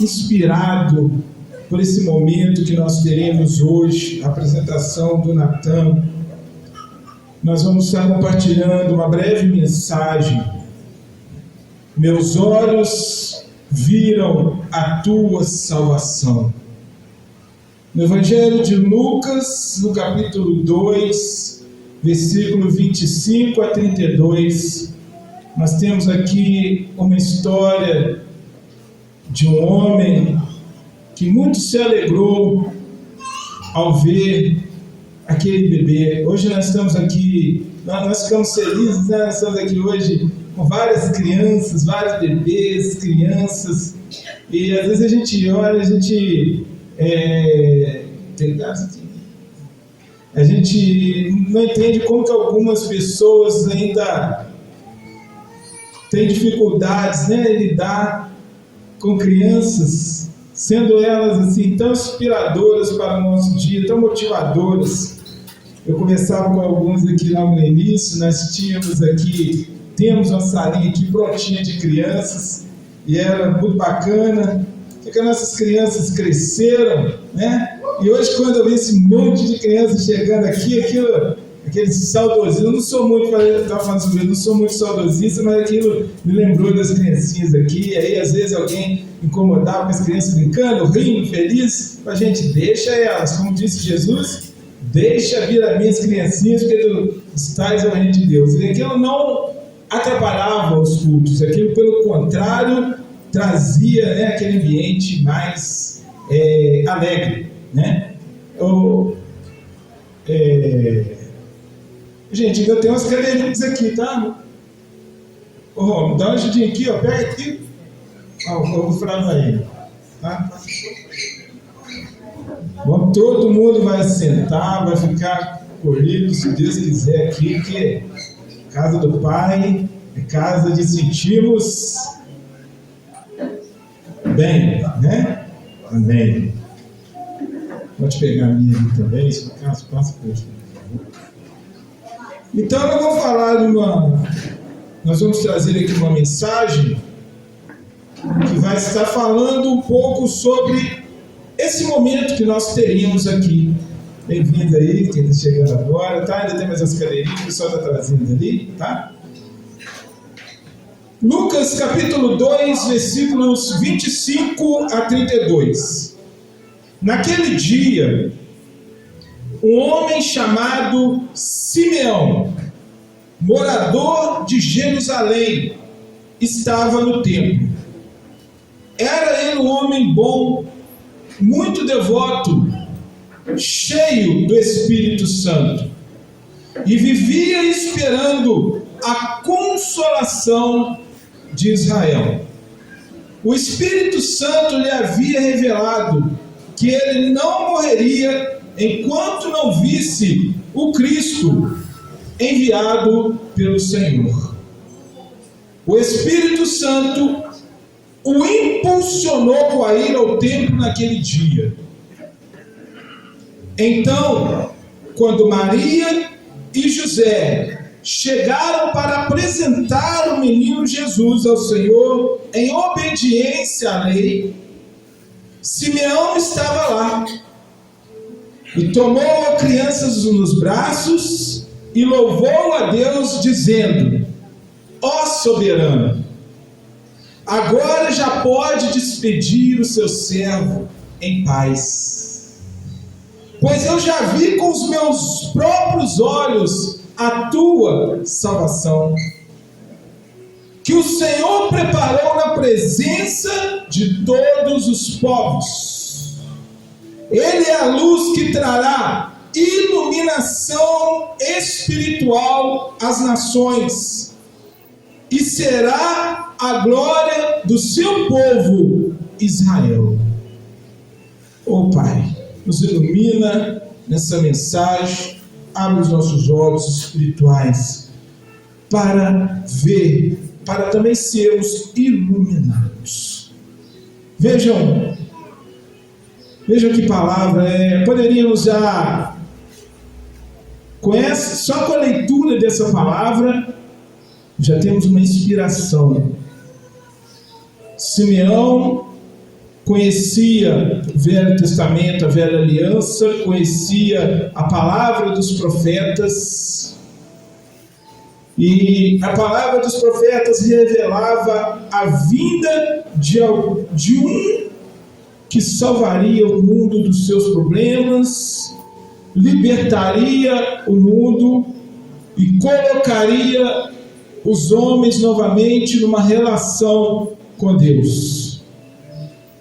inspirado por esse momento que nós teremos hoje, a apresentação do Natan, nós vamos estar compartilhando uma breve mensagem. Meus olhos viram a tua salvação. No Evangelho de Lucas, no capítulo 2, versículo 25 a 32, nós temos aqui uma história de um homem que muito se alegrou ao ver aquele bebê. Hoje nós estamos aqui, nós ficamos felizes, né? Nós estamos aqui hoje com várias crianças, vários bebês, crianças, e às vezes a gente olha, a gente não entende como que algumas pessoas ainda têm dificuldades, né, em lidar com crianças, sendo elas assim tão inspiradoras para o nosso dia, tão motivadoras. Eu conversava com alguns aqui logo no início, nós temos uma salinha aqui prontinha de crianças, e era muito bacana, porque nossas crianças cresceram, né? E hoje, quando eu vejo esse monte de crianças chegando aqui, aquele saudosismo, eu não sou muito, eu estava falando sobre isso, não sou muito saudosista, mas aquilo me lembrou das criancinhas aqui, e aí às vezes alguém incomodava com as crianças brincando, rindo, feliz, a gente deixa elas, como disse Jesus, deixa vir as minhas criancinhas, porque dos tais é o reino de Deus. E aquilo não atrapalhava os cultos, aquilo pelo contrário trazia, né, aquele ambiente mais alegre, né? Gente, ainda tem umas cadeirinhas aqui, tá? Ô, dá uma ajudinha aqui, ó, pega aqui. Ó, eu vou falar pra ele, tá? Bom, todo mundo vai sentar, vai ficar colhido, se Deus quiser, aqui, que é casa do Pai, é casa de sentirmos bem, né? Amém. Pode pegar a minha aqui também, se por acaso passa por aqui. Então eu vou falar nós vamos trazer aqui uma mensagem que vai estar falando um pouco sobre esse momento que nós teríamos aqui. Bem-vindo aí, quem está chegando agora, tá? Ainda tem mais as cadeirinhas, o pessoal está trazendo ali, tá? Lucas capítulo 2, versículos 25 a 32. Naquele dia, um homem chamado Simeão, morador de Jerusalém, estava no templo. Era ele um homem bom, muito devoto, cheio do Espírito Santo, e vivia esperando a consolação de Israel. O Espírito Santo lhe havia revelado que ele não morreria enquanto não visse o Cristo enviado pelo Senhor. O Espírito Santo o impulsionou a ir ao templo naquele dia. Então, quando Maria e José chegaram para apresentar o menino Jesus ao Senhor em obediência à lei, Simeão estava lá e tomou a criança nos braços e louvou a Deus, dizendo: ó soberano, agora já pode despedir o seu servo em paz, pois eu já vi com os meus próprios olhos a tua salvação, que o Senhor preparou na presença de todos os povos. Ele é a luz que trará iluminação espiritual às nações, e será a glória do seu povo Israel. Ó Pai, nos ilumina nessa mensagem, abre os nossos olhos espirituais para ver, para também sermos iluminados. Vejam que palavra, poderíamos já, só com a leitura dessa palavra, já temos uma inspiração. Simeão conhecia o Velho Testamento, a Velha Aliança, conhecia a palavra dos profetas, e a palavra dos profetas revelava a vinda de um que salvaria o mundo dos seus problemas, libertaria o mundo e colocaria os homens novamente numa relação com Deus.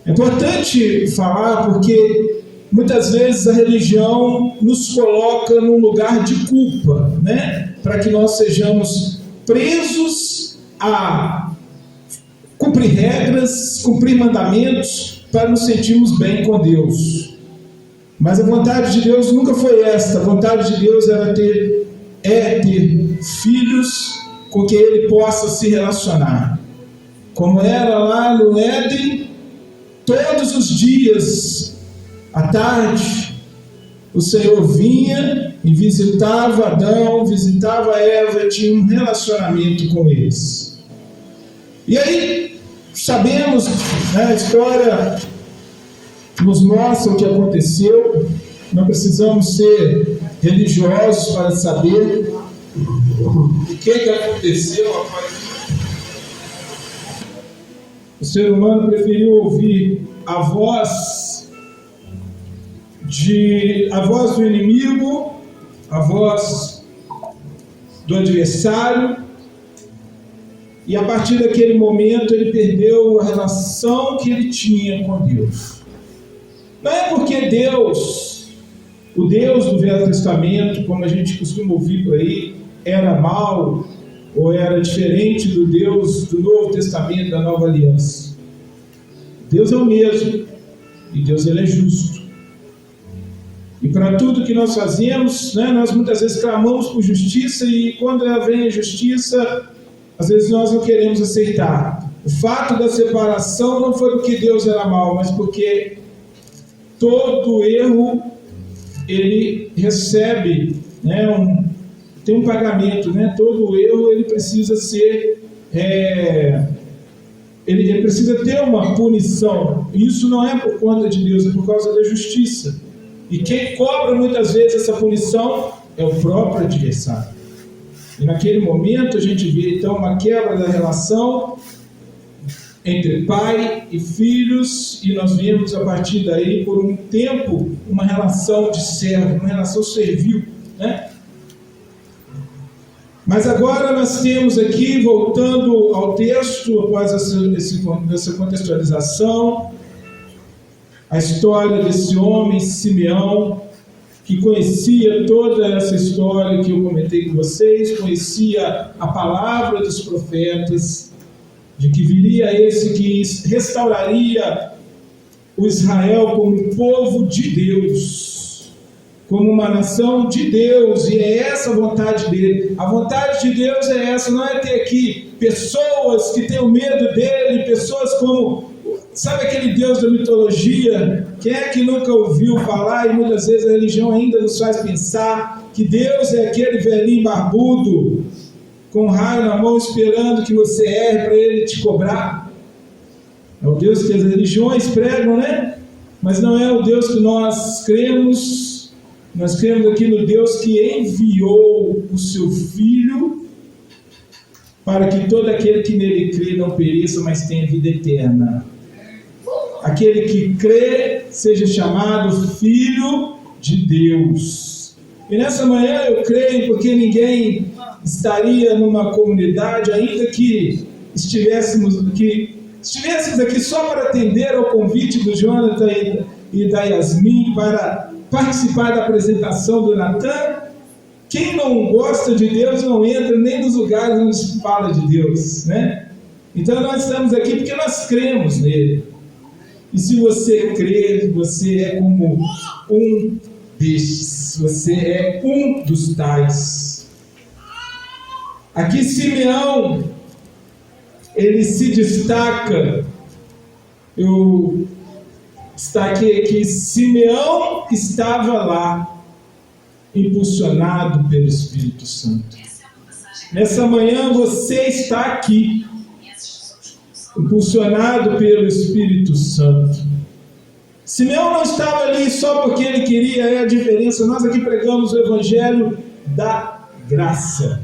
É importante falar porque muitas vezes a religião nos coloca num lugar de culpa, né? Para que nós sejamos presos a cumprir regras, cumprir mandamentos, para nos sentirmos bem com Deus. Mas a vontade de Deus nunca foi esta. A vontade de Deus é ter filhos com quem Ele possa se relacionar. Como era lá no Éden, todos os dias, à tarde, o Senhor vinha e visitava Adão, visitava Eva, tinha um relacionamento com eles. E aí, sabemos, né, a história nos mostra o que aconteceu. Não precisamos ser religiosos para saber o que aconteceu após. O ser humano preferiu ouvir a voz do inimigo, a voz do adversário, e a partir daquele momento ele perdeu a relação que ele tinha com Deus. Não é porque Deus, o Deus do Velho Testamento, como a gente costuma ouvir por aí, era mau ou era diferente do Deus do Novo Testamento, da Nova Aliança. Deus é o mesmo, e Deus ele é justo. E para tudo que nós fazemos, né, nós muitas vezes clamamos por justiça, e quando vem a justiça, às vezes nós não queremos aceitar. O fato da separação não foi porque Deus era mau, mas porque todo erro ele recebe, né, tem um pagamento, né? Todo erro ele precisa ser, ele precisa ter uma punição. Isso não é por conta de Deus, é por causa da justiça. E quem cobra muitas vezes essa punição é o próprio adversário. E naquele momento a gente vê então uma quebra da relação entre pai e filhos, e nós vimos a partir daí, por um tempo, uma relação de servo, uma relação servil, né? Mas agora nós temos aqui, voltando ao texto, após essa contextualização, a história desse homem, Simeão, que conhecia toda essa história que eu comentei com vocês, conhecia a palavra dos profetas, de que viria esse que restauraria o Israel como povo de Deus, como uma nação de Deus, e é essa a vontade dele. A vontade de Deus é essa, não é ter aqui pessoas que tenham medo dele, pessoas como, sabe aquele Deus da mitologia? Quem é que nunca ouviu falar, e muitas vezes a religião ainda nos faz pensar que Deus é aquele velhinho barbudo, com um raio na mão, esperando que você erre para ele te cobrar? É o Deus que as religiões pregam, né? Mas não é o Deus que nós cremos. Nós cremos aqui no Deus que enviou o seu Filho para que todo aquele que nele crê não pereça, mas tenha vida eterna. Aquele que crê seja chamado Filho de Deus. E nessa manhã eu creio, porque ninguém estaria numa comunidade, ainda que estivéssemos aqui só para atender ao convite do Jonathan e da Yasmin para participar da apresentação do Natan. Quem não gosta de Deus não entra nem nos lugares onde se fala de Deus, né? Então nós estamos aqui porque nós cremos nele. E se você crê, você é como um destes, você é um dos tais. Aqui Simeão, ele se destaca. Eu destaquei aqui, Simeão estava lá, impulsionado pelo Espírito Santo. Nessa manhã você está aqui, impulsionado pelo Espírito Santo. Simeão não estava ali só porque ele queria, é a diferença. Nós aqui pregamos o Evangelho da graça.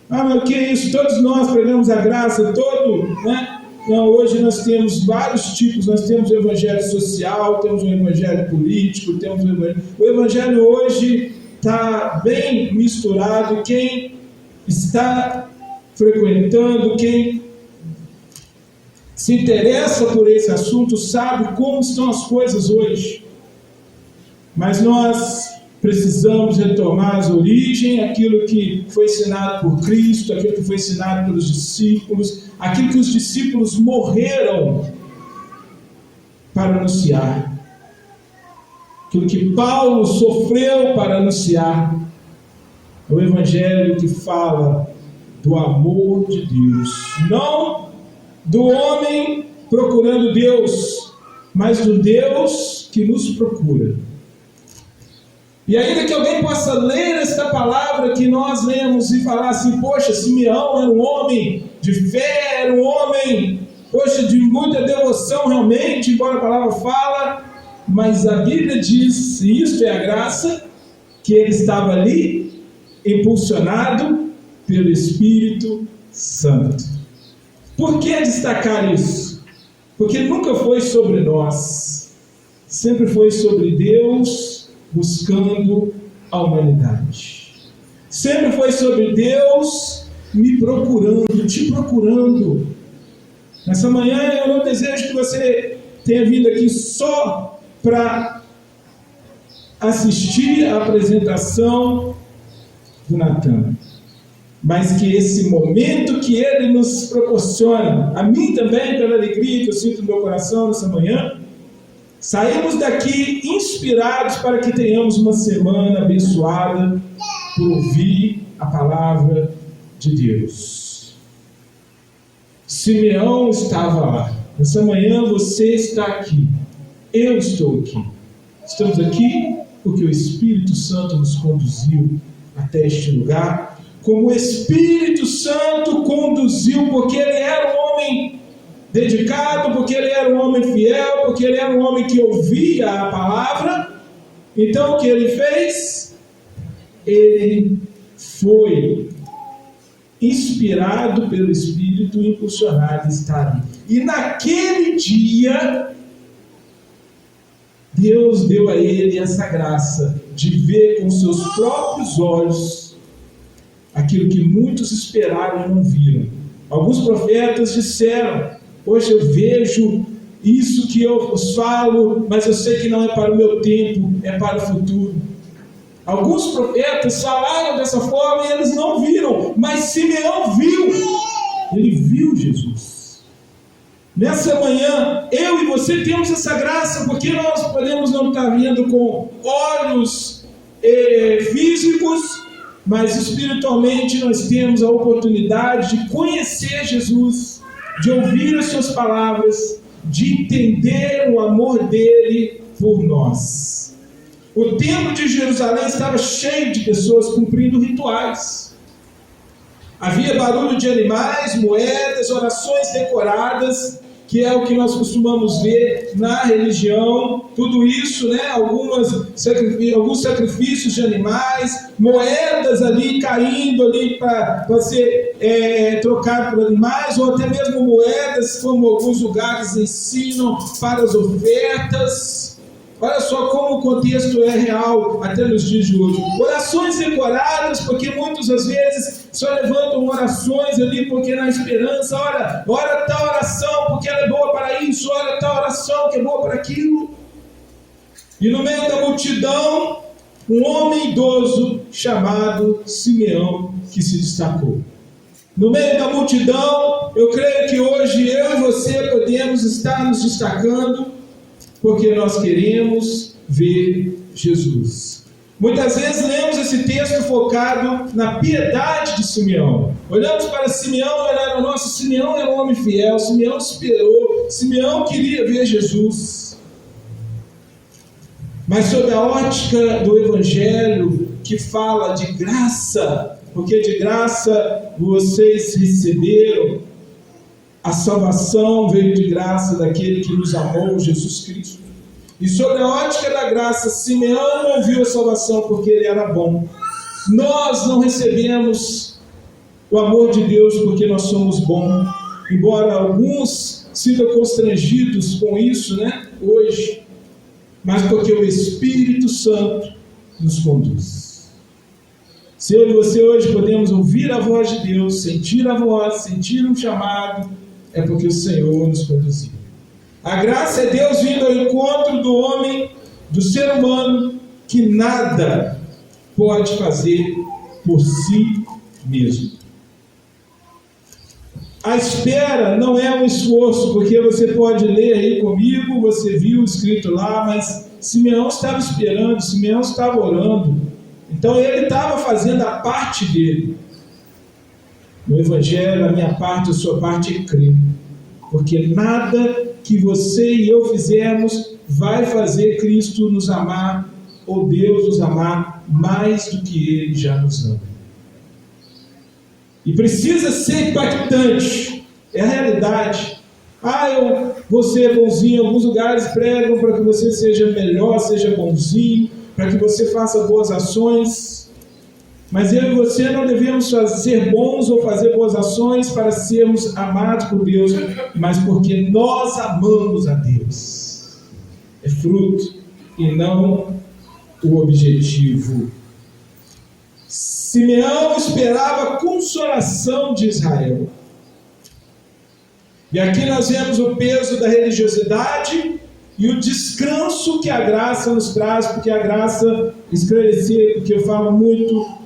Mas o que é isso? Todos nós pregamos a graça, né? Não, hoje nós temos vários tipos, nós temos o Evangelho social, temos o Evangelho político, temos o Evangelho... O Evangelho hoje está bem misturado. Quem está frequentando, quem se interessa por esse assunto sabe como estão as coisas hoje. Mas nós precisamos retomar as origens, aquilo que foi ensinado por Cristo, aquilo que foi ensinado pelos discípulos, aquilo que os discípulos morreram para anunciar, aquilo que Paulo sofreu para anunciar. O Evangelho que fala do amor de Deus, não do homem procurando Deus, mas do Deus que nos procura. E ainda que alguém possa ler esta palavra que nós lemos e falar assim: poxa, Simeão era um homem de fé, era um homem, poxa, de muita devoção realmente, embora a palavra fala, mas a Bíblia diz, e isto é a graça, que ele estava ali impulsionado pelo Espírito Santo. Por que destacar isso? Porque nunca foi sobre nós, sempre foi sobre Deus buscando a humanidade. Sempre foi sobre Deus me procurando, te procurando. Nessa manhã eu não desejo que você tenha vindo aqui só para assistir a apresentação do Natan, mas que esse momento que ele nos proporciona, a mim também, pela alegria que eu sinto no meu coração nessa manhã, saímos daqui inspirados para que tenhamos uma semana abençoada por ouvir a palavra de Deus. Simeão estava lá. Nessa manhã você está aqui. Eu estou aqui. Estamos aqui porque o Espírito Santo nos conduziu até este lugar. Como o Espírito Santo conduziu, porque ele era um homem dedicado, porque ele era um homem fiel, porque ele era um homem que ouvia a palavra. Então o que ele fez? Ele foi inspirado pelo Espírito e impulsionado a estar ali. E naquele dia, Deus deu a ele essa graça de ver com seus próprios olhos aquilo que muitos esperaram e não viram. Alguns profetas disseram: poxa, eu vejo isso que eu vos falo, mas eu sei que não é para o meu tempo, é para o futuro. Alguns profetas falaram dessa forma e eles não viram, mas Simeão viu. Ele viu Jesus. Nessa manhã, eu e você temos essa graça, porque nós podemos não estar vendo com olhos físicos, mas espiritualmente nós temos a oportunidade de conhecer Jesus, de ouvir as suas palavras, de entender o amor dele por nós. O templo de Jerusalém estava cheio de pessoas cumprindo rituais. Havia barulho de animais, moedas, orações decoradas, que é o que nós costumamos ver na religião. Tudo isso, né? Alguns sacrifícios de animais, moedas ali caindo ali para ser trocado por animais, ou até mesmo moedas, como alguns lugares ensinam, para as ofertas. Olha só como o contexto é real até nos dias de hoje. Orações decoradas, porque muitas às vezes só levantam orações ali porque na esperança, ora tal oração porque ela é boa para isso, ora tal oração que é boa para aquilo. E no meio da multidão, um homem idoso chamado Simeão que se destacou. No meio da multidão, eu creio que hoje eu e você podemos estar nos destacando, porque nós queremos ver Jesus. Muitas vezes lemos esse texto focado na piedade de Simeão. Olhamos para Simeão, Simeão era um homem fiel, Simeão esperou, Simeão queria ver Jesus. Mas sob a ótica do Evangelho, que fala de graça, porque de graça vocês receberam, a salvação veio de graça daquele que nos amou, Jesus Cristo. E sobre a ótica da graça, Simeão não viu a salvação porque ele era bom. Nós não recebemos o amor de Deus porque nós somos bons, embora alguns sintam constrangidos com isso, hoje, mas porque o Espírito Santo nos conduz. Se eu e você hoje podemos ouvir a voz de Deus, sentir a voz, sentir um chamado, é porque o Senhor nos conduziu. A graça é Deus vindo ao encontro do homem, do ser humano, que nada pode fazer por si mesmo. A espera não é um esforço, porque você pode ler aí comigo, você viu escrito lá, mas Simeão estava esperando, Simeão estava orando, então ele estava fazendo a parte dele. No Evangelho, a minha parte, a sua parte é crer, porque nada que você e eu fizermos vai fazer Cristo nos amar, ou Deus nos amar mais do que Ele já nos ama. E precisa ser impactante, é a realidade. Eu vou ser bonzinho, em alguns lugares pregam para que você seja melhor, seja bonzinho, para que você faça boas ações. Mas eu e você não devemos ser bons ou fazer boas ações para sermos amados por Deus, mas porque nós amamos a Deus. É fruto e não o objetivo. Simeão esperava a consolação de Israel. E aqui nós vemos o peso da religiosidade e o descanso que a graça nos traz, porque a graça, esclarecer, porque eu falo muito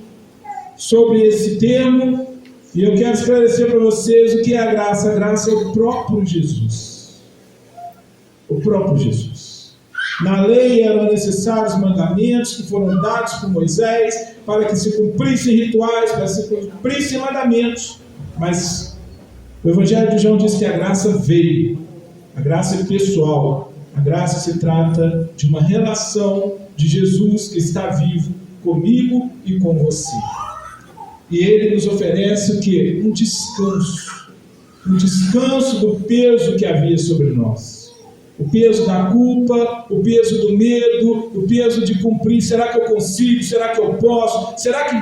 sobre esse termo, e eu quero esclarecer para vocês o que é a graça. A graça é o próprio Jesus. O próprio Jesus. Na lei eram necessários mandamentos que foram dados por Moisés para que se cumprissem rituais, para que se cumprissem mandamentos. Mas o Evangelho de João diz que a graça veio. A graça é pessoal. A graça se trata de uma relação de Jesus que está vivo comigo e com você. E Ele nos oferece o quê? Um descanso. Um descanso do peso que havia sobre nós. O peso da culpa, o peso do medo, o peso de cumprir. Será que eu consigo? Será que eu posso? Será que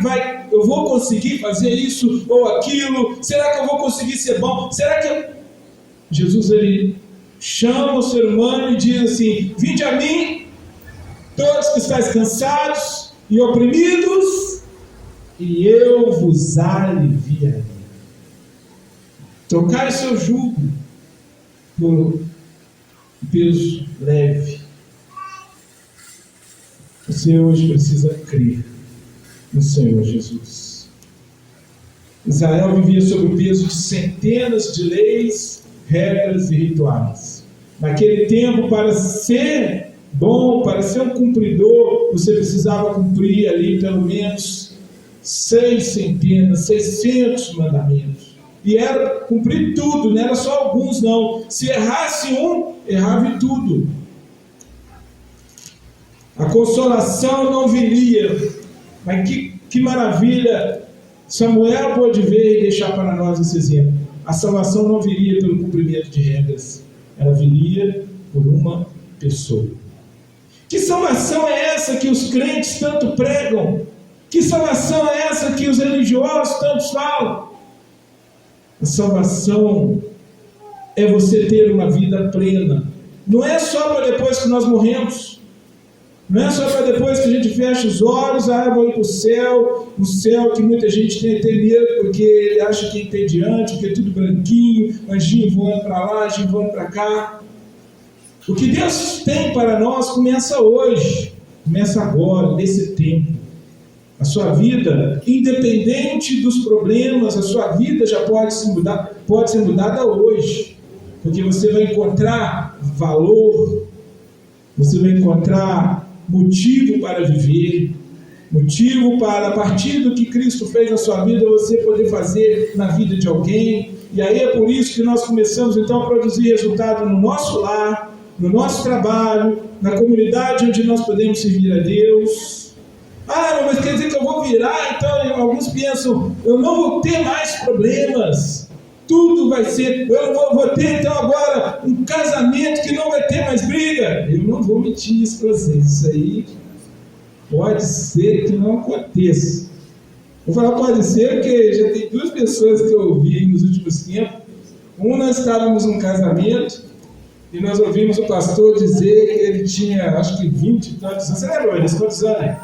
eu vou conseguir fazer isso ou aquilo? Será que eu vou conseguir ser bom? Será que Jesus, Ele chama o ser humano e diz assim: vinde a mim, todos que estáis cansados e oprimidos, e eu vos aliviarei. Trocar o seu jugo por peso leve. Você hoje precisa crer no Senhor Jesus. Israel vivia sob o peso de centenas de leis, regras e rituais. Naquele tempo, para ser bom, para ser um cumpridor, você precisava cumprir ali pelo menos 600 mandamentos. E era cumprir tudo, não era só alguns não. Se errasse um, errava em tudo. A consolação não viria. Mas que maravilha! Samuel pôde ver e deixar para nós esse exemplo. A salvação não viria pelo cumprimento de regras. Ela viria por uma pessoa. Que salvação é essa que os crentes tanto pregam? Que salvação é essa que os religiosos tanto falam? A salvação é você ter uma vida plena. Não é só para depois que nós morremos. Não é só para depois que a gente fecha os olhos, vou ir para o céu que muita gente tem medo, porque acha que é entediante, porque é tudo branquinho, anjinho voando para lá, anjinho voando para cá. O que Deus tem para nós começa hoje, começa agora, nesse tempo. A sua vida, independente dos problemas, a sua vida já pode ser mudada hoje, porque você vai encontrar valor, você vai encontrar motivo para viver, motivo para, a partir do que Cristo fez na sua vida, você poder fazer na vida de alguém. E aí é por isso que nós começamos então a produzir resultado no nosso lar, no nosso trabalho, na comunidade onde nós podemos servir a Deus. Mas quer dizer que eu vou virar, então alguns pensam, eu não vou ter mais problemas. tudo vai ser, eu vou ter então agora um casamento que não vai ter mais briga. Eu não vou mentir isso para vocês, isso aí pode ser que não aconteça. Vou falar pode ser porque já tem duas pessoas que eu ouvi nos últimos tempos. Nós estávamos num casamento e nós ouvimos o pastor dizer que ele tinha, acho que 20 e tantos anos. Você lembra, Vanessa, quantos anos?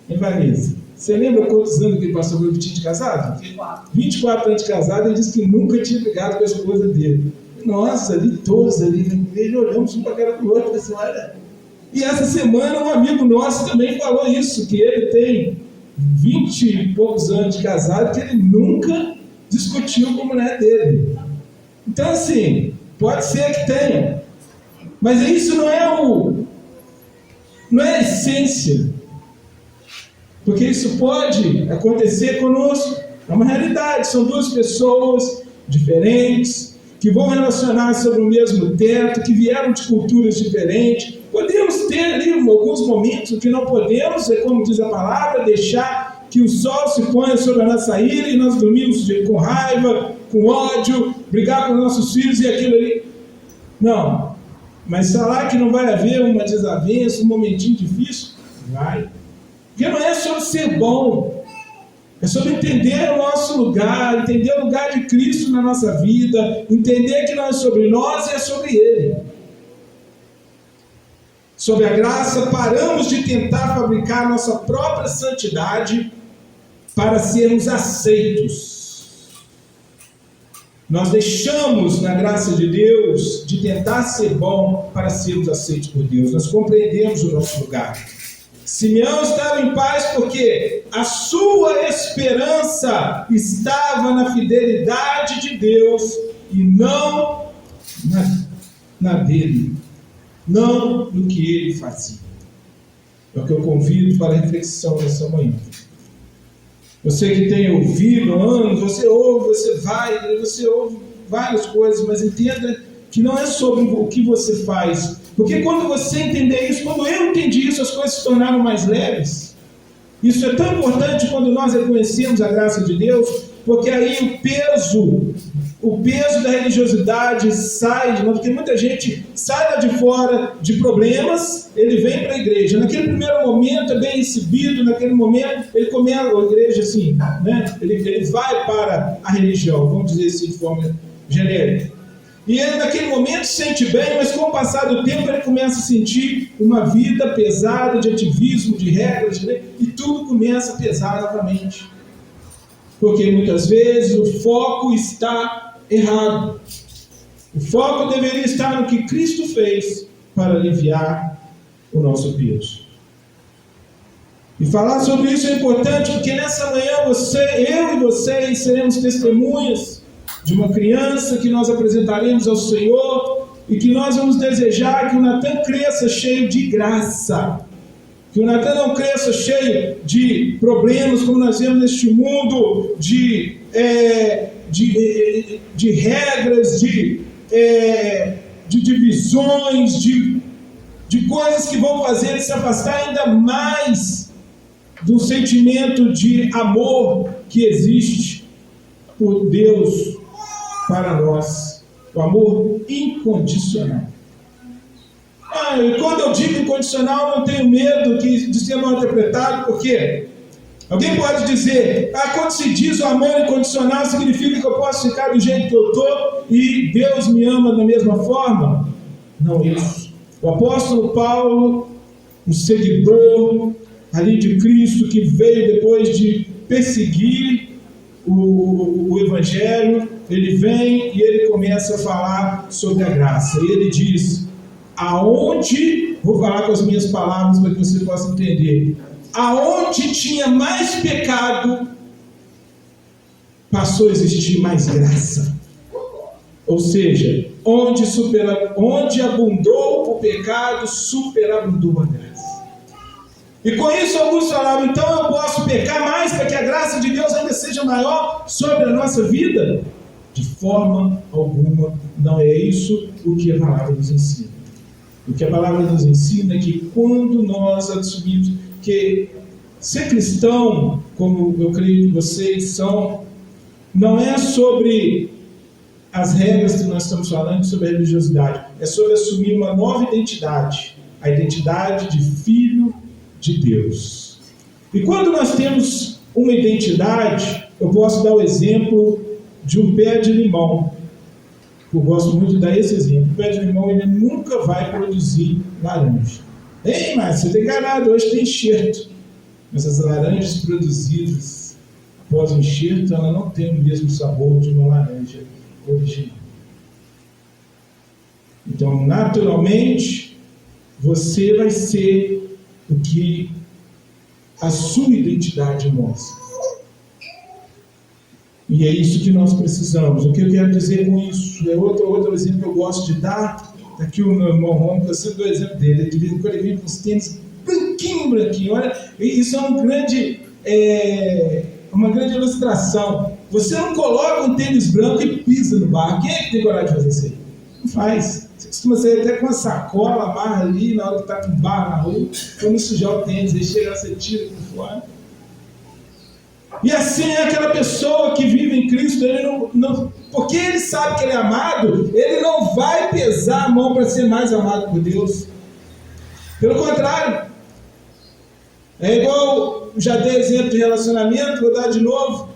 Hein, Vanessa? Você lembra quantos anos que ele passou por tinha de casado? 24 anos de casado, ele disse que nunca tinha brigado com a esposa dele. Nossa, ali todos ali na igreja, olhamos um para a cara do outro e assim, olha. E essa semana um amigo nosso também falou isso, que ele tem 20 e poucos anos de casado, que ele nunca discutiu com a mulher dele. Então assim, pode ser que tenha, mas isso não é a essência. Porque isso pode acontecer conosco, é uma realidade, são duas pessoas diferentes, que vão relacionar sobre o mesmo teto, que vieram de culturas diferentes. Podemos ter ali alguns momentos, o que não podemos, é como diz a palavra, deixar que o sol se ponha sobre a nossa ira e nós dormimos com raiva, com ódio, brigar com nossos filhos e aquilo ali. Não, mas falar que não vai haver uma desavença, um momentinho difícil, vai. Porque não é sobre ser bom, é sobre entender o nosso lugar, entender o lugar de Cristo na nossa vida, entender que não é sobre nós e é sobre Ele. Sobre a graça, paramos de tentar fabricar nossa própria santidade para sermos aceitos. Nós deixamos, na graça de Deus, de tentar ser bom para sermos aceitos por Deus. Nós compreendemos o nosso lugar. Simeão estava em paz porque a sua esperança estava na fidelidade de Deus e não na dele, não no que ele fazia. É o que eu convido para a reflexão nessa manhã. Você que tem ouvido anos, você ouve várias coisas, mas entenda que não é sobre o que você faz. Porque quando você entender isso, quando eu entendi isso, as coisas se tornaram mais leves. Isso é tão importante quando nós reconhecemos a graça de Deus, porque aí o peso da religiosidade sai de nós, porque muita gente sai lá de fora de problemas, ele vem para a igreja. Naquele primeiro momento é bem recebido, naquele momento ele começa a igreja assim, né? Ele vai para a religião, vamos dizer assim de forma genérica. E ele naquele momento se sente bem, mas com o passar do tempo ele começa a sentir uma vida pesada de ativismo, de regras, e tudo começa a pesar novamente. Porque muitas vezes o foco está errado. O foco deveria estar no que Cristo fez para aliviar o nosso peso. E falar sobre isso é importante porque nessa manhã eu e vocês seremos testemunhas de uma criança que nós apresentaremos ao Senhor e que nós vamos desejar que o Natan cresça cheio de graça, que o Natan não cresça cheio de problemas como nós vemos neste mundo, de regras, de divisões, de coisas que vão fazer ele se afastar ainda mais do sentimento de amor que existe por Deus para nós, o amor incondicional. E quando eu digo incondicional, não tenho medo de ser mal interpretado, porque alguém pode dizer, quando se diz o amor incondicional, significa que eu posso ficar do jeito que eu estou e Deus me ama da mesma forma? Não isso. O apóstolo Paulo, um seguidor ali de Cristo, que veio depois de perseguir o Evangelho, ele vem e ele começa a falar sobre a graça. E ele diz, vou falar com as minhas palavras para que você possa entender, aonde tinha mais pecado, passou a existir mais graça. Ou seja, onde abundou o pecado, superabundou a graça. E com isso alguns falaram, então eu posso pecar mais para que a graça de Deus ainda seja maior sobre a nossa vida? De forma alguma, não é isso o que a palavra nos ensina. O que a palavra nos ensina é que quando nós assumimos que ser cristão, como eu creio que vocês são, não é sobre as regras que nós estamos falando, sobre a religiosidade. É sobre assumir uma nova identidade. A identidade de filho de Deus. E quando nós temos uma identidade, eu posso dar o exemplo de um pé de limão. Eu gosto muito de dar esse exemplo. O pé de limão, ele nunca vai produzir laranja. Ei, mas você está enganado, hoje tem enxerto. Mas as laranjas produzidas após o enxerto, ela não tem o mesmo sabor de uma laranja original. Então, naturalmente, você vai ser o que a sua identidade mostra. E é isso que nós precisamos. O que eu quero dizer com isso? É outro exemplo que eu gosto de dar. Aqui o meu irmão Romulo, eu sempre dou o exemplo dele. De vez em quando ele vem com os tênis branquinho. Olha, isso é uma grande ilustração. Você não coloca um tênis branco e pisa no barro. Quem é que tem coragem de fazer isso aí? Não faz. Você costuma sair até com uma sacola, amarra ali na hora que está com barro na rua, para não sujar o tênis. Aí chega lá, você tira por fora. E assim é aquela pessoa que vive em Cristo, ele não, porque ele sabe que ele é amado, ele não vai pesar a mão para ser mais amado por Deus. Pelo contrário, é igual, já dei exemplo de relacionamento, vou dar de novo.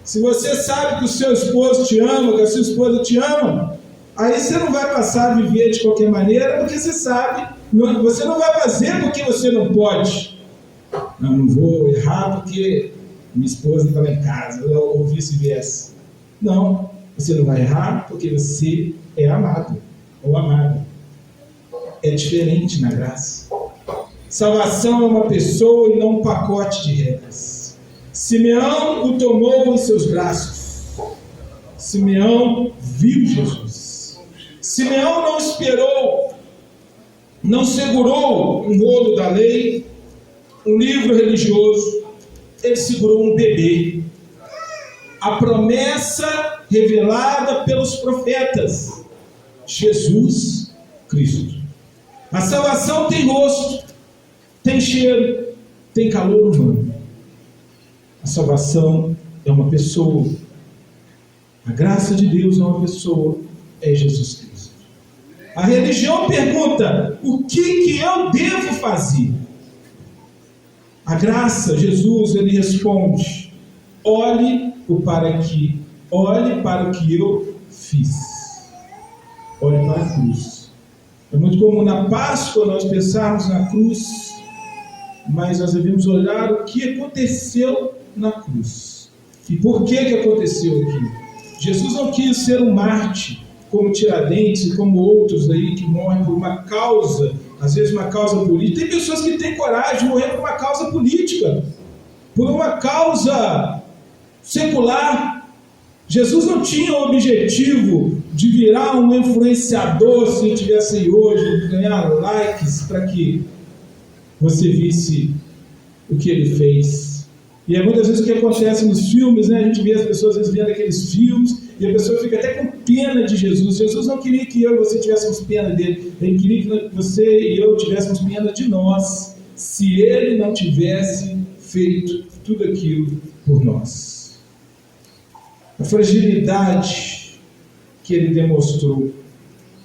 Se você sabe que o seu esposo te ama, que a sua esposa te ama, aí você não vai passar a viver de qualquer maneira, porque você sabe, você não vai fazer porque você não pode. Não vou errar porque minha esposa está lá em casa, ou vice-versa. Não, você não vai errar porque você é amado ou amada. É diferente na graça. Salvação é uma pessoa e não um pacote de regras. Simeão o tomou em seus braços. Simeão viu Jesus. Simeão não esperou, não segurou um rolo da lei, um livro religioso. Ele segurou um bebê. A promessa revelada pelos profetas. Jesus Cristo. A salvação tem rosto, tem cheiro, tem calor humano. A salvação é uma pessoa. A graça de Deus é uma pessoa, é Jesus Cristo. A religião pergunta: o que eu devo fazer? A graça, Jesus, ele responde: olhe para o que eu fiz. Olhe para a cruz. É muito comum na Páscoa nós pensarmos na cruz, mas nós devemos olhar o que aconteceu na cruz. E por que aconteceu aquilo? Jesus não quis ser um mártir, como Tiradentes e como outros aí que morrem por uma causa, às vezes uma causa política. Tem pessoas que têm coragem de morrer por uma causa política, por uma causa secular. Jesus não tinha o objetivo de virar um influenciador, se ele tivesse aí hoje, ganhar likes para que você visse o que ele fez. E é muitas vezes o que acontece nos filmes, né? A gente vê as pessoas às vezes vendo aqueles filmes e a pessoa fica até com pena de Jesus. Jesus não queria que eu e você tivéssemos pena dele. Ele queria que você e eu tivéssemos pena de nós, se ele não tivesse feito tudo aquilo por nós. A fragilidade que ele demonstrou.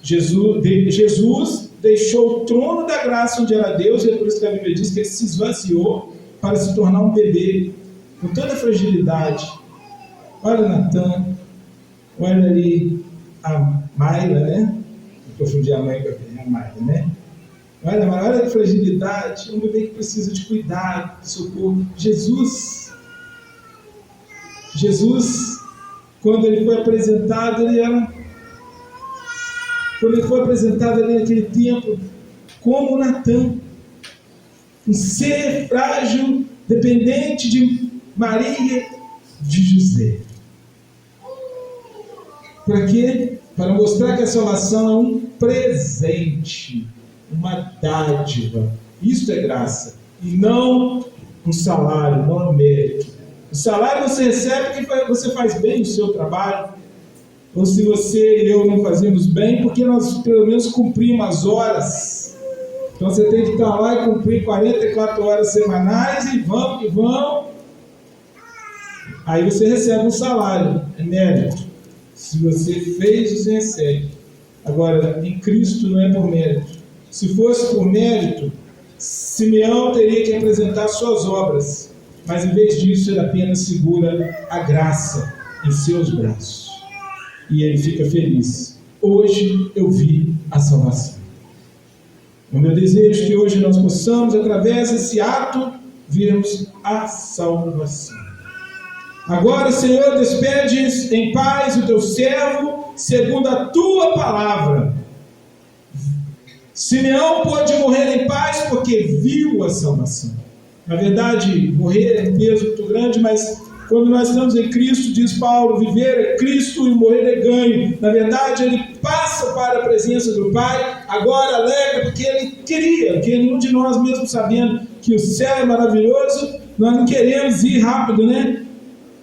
Jesus deixou o trono da graça onde era Deus, e é por isso que a Bíblia diz que ele se esvaziou para se tornar um bebê, com toda a fragilidade. Olha Natan, olha ali a Mayla, né? Eu confundi a mãe com a Mayla, né? Olha a fragilidade, um bebê que precisa de cuidado, de socorro. Jesus, quando ele foi apresentado, ali naquele tempo, como Natan, um ser frágil, dependente de Maria, de José. Para quê? Para mostrar que a salvação é um presente, uma dádiva. Isso é graça. E não um salário, não um mérito. O salário você recebe porque você faz bem o seu trabalho. Ou se você e eu não fazemos bem, porque nós pelo menos cumprimos as horas. Então você tem que estar lá e cumprir 44 horas semanais e vamos que vamos. Aí você recebe um salário, é mérito. Se você fez, você recebe. Agora, em Cristo não é por mérito. Se fosse por mérito, Simeão teria que apresentar suas obras, mas em vez disso ele apenas segura a graça em seus braços e ele fica feliz. Hoje eu vi a salvação. O meu desejo é que hoje nós possamos, através desse ato, vermos a salvação. Agora, Senhor, despedes em paz o teu servo, segundo a tua palavra. Simeão pôde morrer em paz porque viu a salvação. Na verdade, morrer é um peso muito grande, mas quando nós estamos em Cristo, diz Paulo, viver é Cristo e morrer é ganho. Na verdade, ele passa para a presença do Pai, agora alegre, porque ele queria, que nenhum de nós mesmo sabendo que o céu é maravilhoso, nós não queremos ir rápido, né?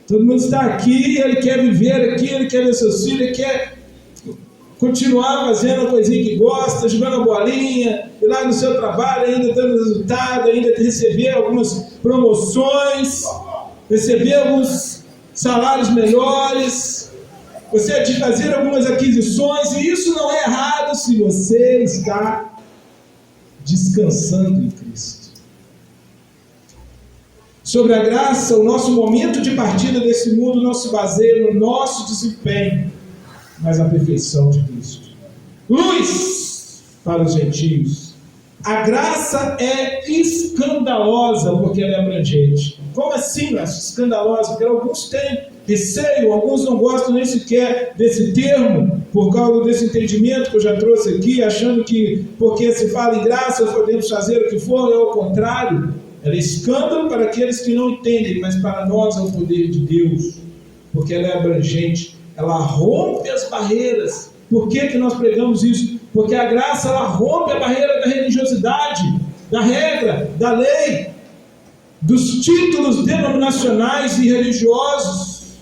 Todo mundo está aqui, ele quer viver aqui, ele quer ver seus filhos, ele quer continuar fazendo a coisinha que gosta, jogando a bolinha, ir lá no seu trabalho, ainda dando resultado, ainda receber algumas promoções, receber alguns salários melhores, você de fazer algumas aquisições, e isso não é errado se você está descansando em Cristo. Sobre a graça, o nosso momento de partida desse mundo não se baseia no nosso desempenho, mas na perfeição de Cristo. Luz para os gentios. A graça é escandalosa porque ela é abrangente. Como assim, escandalosa? Porque alguns têm receio, alguns não gostam nem sequer desse termo, por causa desse entendimento que eu já trouxe aqui, achando que porque se fala em graça podemos fazer o que for, é o contrário. Ela é escândalo para aqueles que não entendem, mas para nós é o poder de Deus, porque ela é abrangente, ela rompe as barreiras. Por que nós pregamos isso? Porque a graça ela rompe a barreira da religiosidade, da regra, da lei, dos títulos denominacionais e religiosos,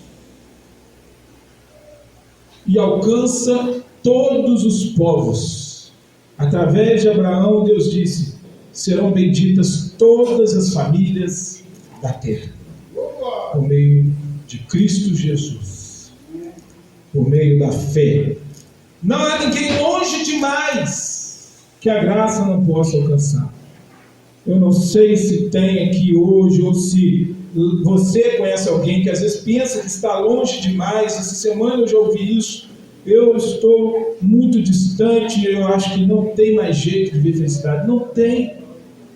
e alcança todos os povos. Através de Abraão, Deus disse: serão benditas todas as famílias da terra, por meio de Cristo Jesus, por meio da fé. Não há ninguém longe demais que a graça não possa alcançar. Eu não sei se tem aqui hoje, ou se você conhece alguém que às vezes pensa que está longe demais. Essa semana eu já ouvi isso. Eu estou muito distante, eu acho que não tem mais jeito de ver felicidade. Não tem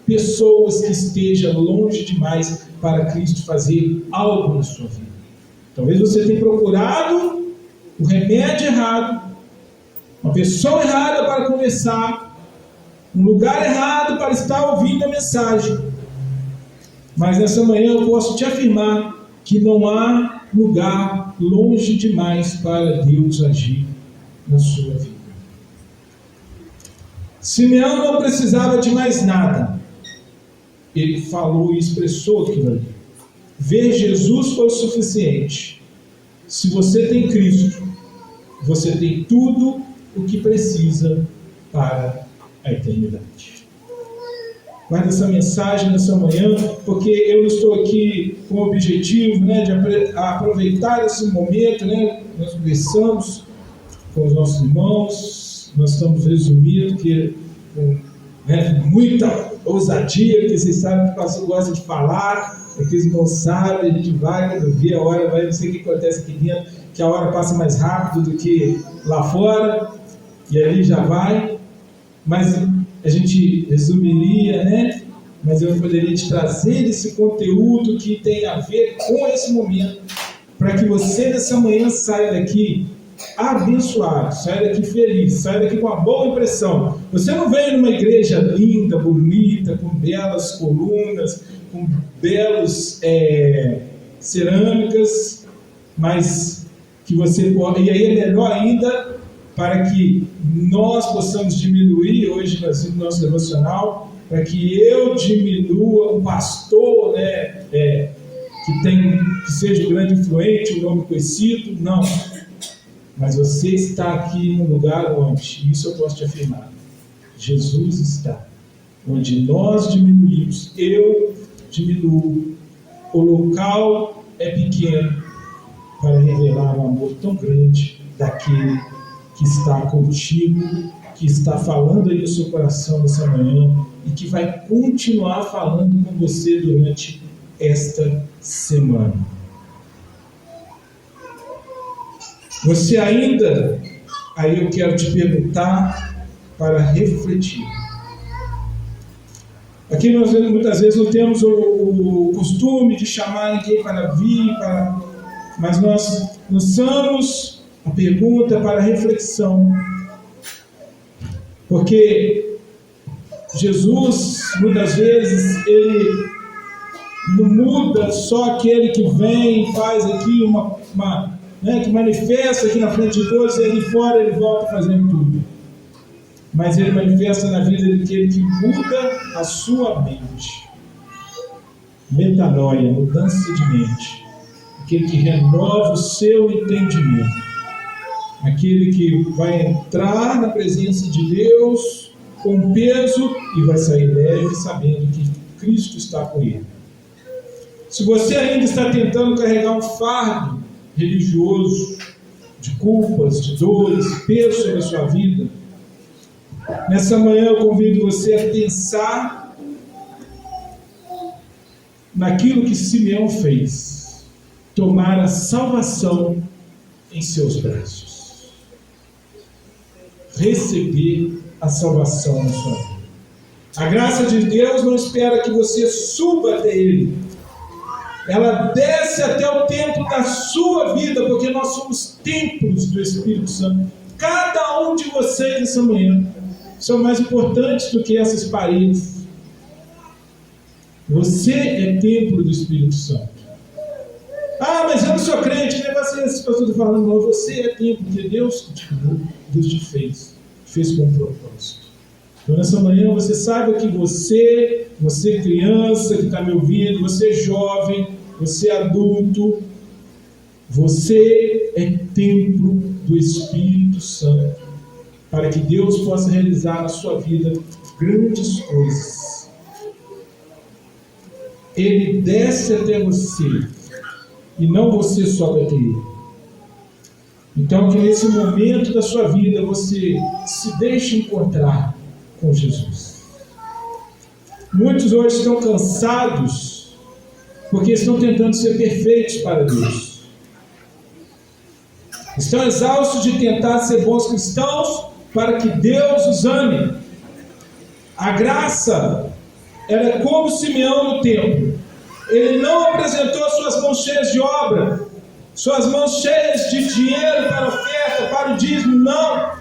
pessoas que estejam longe demais para Cristo fazer algo na sua vida. Talvez você tenha procurado o remédio errado, uma pessoa errada para conversar, um lugar errado para estar ouvindo a mensagem. Mas nessa manhã eu posso te afirmar que não há lugar longe demais para Deus agir na sua vida. Simeão não precisava de mais nada. Ele falou e expressou aquilo ali. Ver Jesus foi o suficiente. Se você tem Cristo, você tem tudo o que precisa para a eternidade. Guarda essa mensagem nessa manhã, porque eu não estou aqui com o objetivo, de aproveitar esse momento, nós conversamos com os nossos irmãos, nós estamos resumindo que com muita ousadia, porque vocês sabem que o pastor gosta de falar, aqueles não sabem, a gente vai, quando vê a hora, vai, não sei o que acontece aqui dentro, que a hora passa mais rápido do que lá fora, e ali já vai, mas a gente resumiria, mas eu poderia te trazer esse conteúdo que tem a ver com esse momento, para que você nessa manhã saia daqui abençoado, saia daqui feliz, saia daqui com uma boa impressão. Você não veio numa igreja linda, bonita, com belas colunas, com belos cerâmicas, mas que você pode, e aí é melhor ainda, para que nós possamos diminuir, hoje no nosso devocional, para que eu diminua um pastor, que seja um grande influente, um nome conhecido, não. Mas você está aqui num lugar onde, isso eu posso te afirmar, Jesus está. Onde nós diminuímos, eu diminuo, o local é pequeno para revelar um amor tão grande daquele que está contigo, que está falando aí no seu coração nessa manhã e que vai continuar falando com você durante esta semana. Você ainda, aí eu quero te perguntar para refletir. Aqui nós muitas vezes não temos o costume de chamar ninguém para vir, mas nós lançamos a pergunta para reflexão. Porque Jesus, muitas vezes, ele não muda só aquele que vem e faz aqui que manifesta aqui na frente de todos, e ali fora ele volta fazendo tudo. Mas ele manifesta na vida daquele que muda a sua mente. Metanoia, mudança de mente. Aquele que renova o seu entendimento. Aquele que vai entrar na presença de Deus com peso e vai sair leve, sabendo que Cristo está com ele. Se você ainda está tentando carregar um fardo religioso, de culpas, de dores, peso sobre a sua vida, nessa manhã eu convido você a pensar naquilo que Simeão fez, tomar a salvação em seus braços, receber a salvação na sua vida. A graça de Deus não espera que você suba até Ele, ela desce até o templo da sua vida, porque nós somos templos do Espírito Santo. Cada um de vocês nessa manhã são mais importantes do que essas paredes. Você é templo do Espírito Santo. Ah, mas eu não sou crente, que negócio é esse que eu estou falando? Não, você é templo, porque Deus te criou, Deus te fez com um propósito. Então nessa manhã você saiba que você criança que está me ouvindo, você jovem, você adulto, você é templo do Espírito Santo, para que Deus possa realizar na sua vida grandes coisas. Ele desce até você, e não você sobe até Ele. Então que nesse momento da sua vida você se deixe encontrar com Jesus. Muitos hoje estão cansados porque estão tentando ser perfeitos para Deus. Estão exaustos de tentar ser bons cristãos para que Deus os ame. A graça era como Simeão no templo. Ele não apresentou suas mãos cheias de obra, suas mãos cheias de dinheiro para oferta, para o dízimo, não.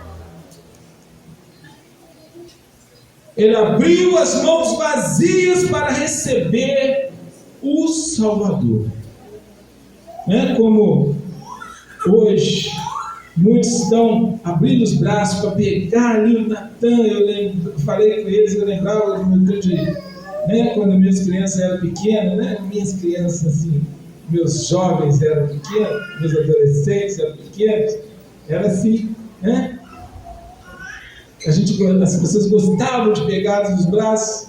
Ele abriu as mãos vazias para receber o Salvador. Como hoje muitos estão abrindo os braços para pegar ali o Natan. Eu falei com eles, eu lembrava do meu tempo quando minhas crianças eram pequenas, minhas crianças assim, meus jovens eram pequenos, meus adolescentes eram pequenos, era assim, as pessoas gostavam de pegar nos braços,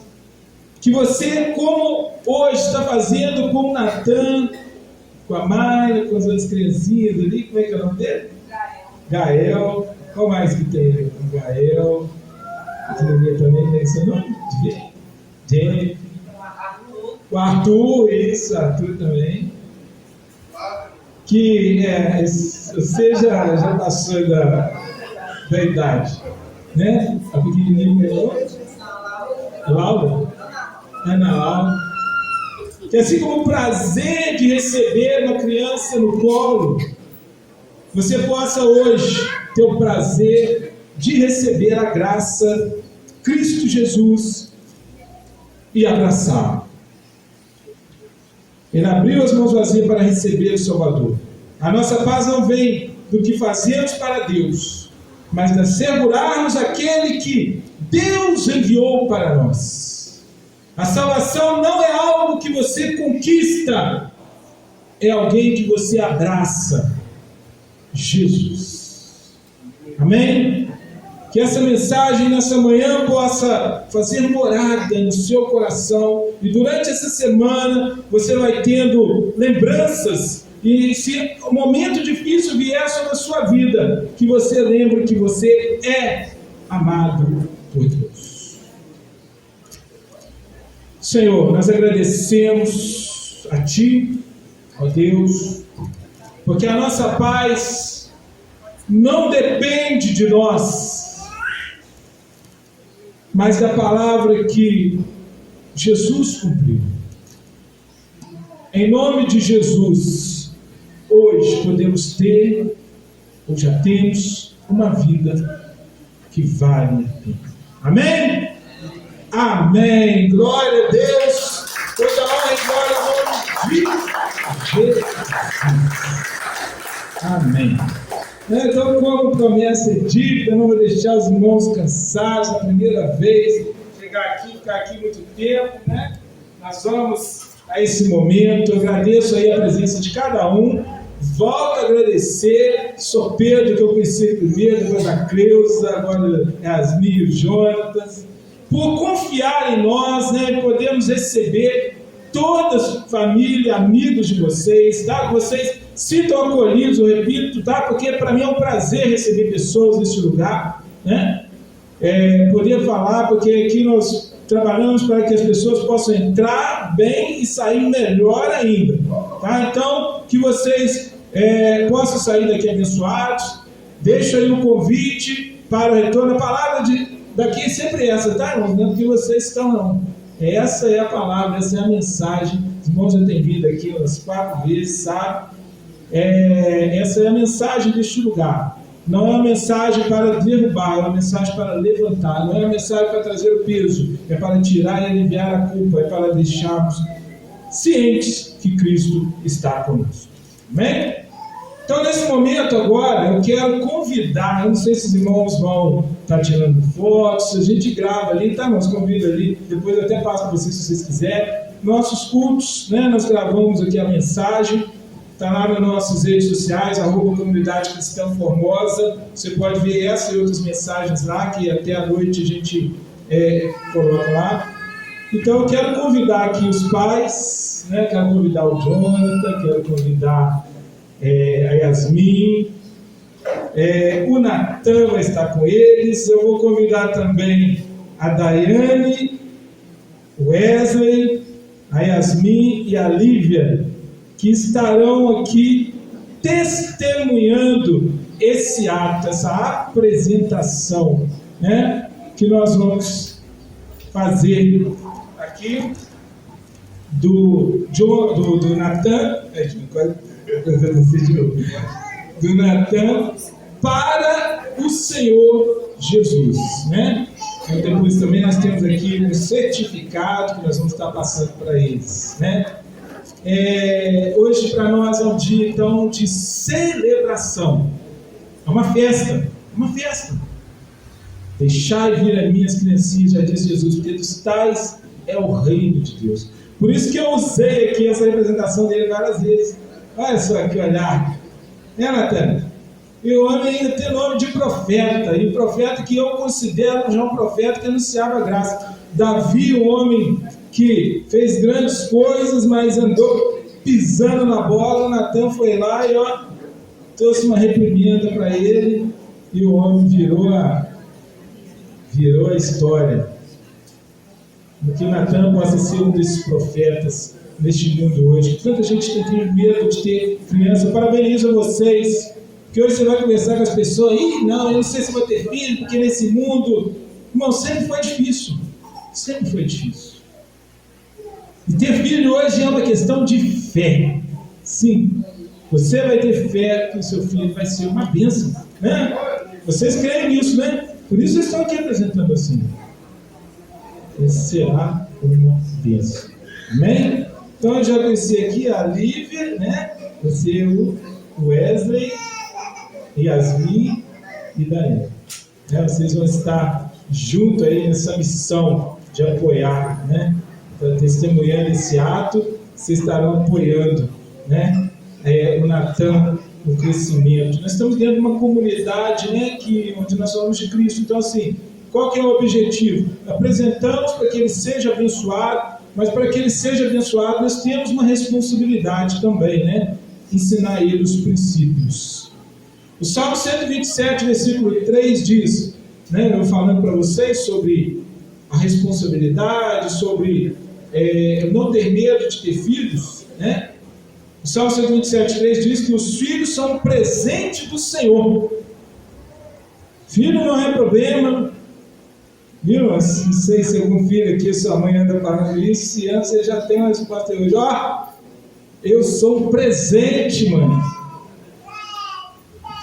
que você, como hoje está fazendo com o Natan, com a Maia, com as outras criancinhas ali, como é que é o nome dele? Gael. Qual mais que tem? Gael, a pequenininha também, tem seu nome? Jenny. O Arthur, isso, Arthur também. Que você já passou da idade, A pequenininha melhor. Laura? Ana Laura. Que assim como o prazer de receber uma criança no colo, você possa hoje ter o prazer de receber a graça, Cristo Jesus, e abraçá-lo. Ele abriu as mãos vazias para receber o Salvador. A nossa paz não vem do que fazemos para Deus, mas de assegurarmos aquele que Deus enviou para nós. A salvação não é algo que você conquista, é alguém que você abraça. Jesus. Amém? Que essa mensagem nessa manhã possa fazer morada no seu coração. E durante essa semana você vai tendo lembranças. E se um momento difícil vier sobre a sua vida, que você lembre que você é amado por Deus. Senhor, nós agradecemos a Ti, ó Deus, porque a nossa paz não depende de nós, mas da palavra que Jesus cumpriu. Em nome de Jesus, hoje podemos ter, ou já temos, uma vida que vale a pena. Amém? Amém. Glória a Deus. Toda honra e glória ao nome de Jesus. Amém. Então, como promessa é dita, não vou deixar os irmãos cansados a primeira vez, chegar aqui, ficar aqui muito tempo, né? Nós vamos a esse momento. Eu agradeço aí a presença de cada um. Volto a agradecer, Sr. Pedro, que eu conheci primeiro, depois a Creuza, agora Yasmin e o Jonatas, por confiar em nós, né? Podemos receber toda a família, amigos de vocês, tá? Vocês sintam acolhidos, eu repito, tá? Porque para mim é um prazer receber pessoas nesse lugar, né? Poder falar, porque aqui nós trabalhamos para que as pessoas possam entrar bem e sair melhor ainda, tá? Então, que vocês possam sair daqui abençoados. Deixo aí um convite para o retorno. A palavra daqui é sempre essa, tá, irmãos? Não é porque vocês estão, não. Essa é a palavra, essa é a mensagem. Os irmãos já têm vindo aqui umas 4 vezes, sabe? Essa é a mensagem deste lugar. Não é uma mensagem para derrubar, é uma mensagem para levantar. Não é uma mensagem para trazer o peso, é para tirar e aliviar a culpa, é para deixarmos cientes que Cristo está conosco. Amém? Então, nesse momento agora, eu quero convidar, eu não sei se os irmãos vão estar tirando fotos, a gente grava ali, tá? Nós convida ali, depois eu até passo para vocês se vocês quiserem. Nossos cultos, né? Nós gravamos aqui a mensagem, está lá nas nossas redes sociais, @Comunidade Cristã Formosa. Você pode ver essa e outras mensagens lá, que até a noite a gente coloca lá. Então eu quero convidar aqui os pais, né? Quero convidar o Jonathan, quero convidar a Yasmin, o Natan vai estar com eles. Eu vou convidar também a Daiane, o Wesley, a Yasmin e a Lívia, que estarão aqui testemunhando esse ato, essa apresentação, né, que nós vamos fazer aqui do Natan, do Natan para o Senhor Jesus, né? E depois também nós temos aqui um certificado que nós vamos estar passando para eles, né? Hoje para nós é um dia então de celebração, é uma festa, Deixai vir a minhas criancinhas, já disse Jesus, porque dos tais é o reino de Deus. Por isso que eu usei aqui essa representação dele várias vezes. Olha só que olhar, né, Natan? E o homem ainda tem nome de profeta, e o profeta que eu considero já um profeta que anunciava a graça. Davi, o homem que fez grandes coisas, mas andou pisando na bola. Natan foi lá e trouxe uma reprimenda para ele, e o homem virou a história. Que Natan possa ser um desses profetas neste mundo hoje. Tanta gente tem medo de ter criança. Parabenizo a vocês, porque hoje você vai conversar com as pessoas, eu não sei se vou ter filho, porque nesse mundo, irmão, sempre foi difícil. E ter filho hoje é uma questão de fé. Sim, você vai ter fé que o seu filho vai ser uma bênção, né? Vocês creem nisso, né? Por isso vocês estão aqui apresentando assim. Ele será uma bênção. Amém? Então eu já conheci aqui a Lívia, né? Você, o Wesley, Yasmin e Daniel. Vocês vão estar junto aí nessa missão de apoiar, né? Testemunhando esse ato, vocês estarão apoiando, né? O Natan no crescimento. Nós estamos dentro de uma comunidade, né, onde nós falamos de Cristo. Então, assim, qual que é o objetivo? Apresentamos para que ele seja abençoado, mas para que ele seja abençoado, nós temos uma responsabilidade também, né? Ensinar ele os princípios. O Salmo 127, versículo 3 diz, né, eu falando para vocês sobre a responsabilidade, sobre não ter medo de ter filhos, né? O Salmo 127, 3 diz que os filhos são um presente do Senhor. Filho não é problema, viu? Não sei se algum filho aqui, sua mãe anda falando isso, se antes você já tem uma resposta hoje. Eu sou um presente, mãe.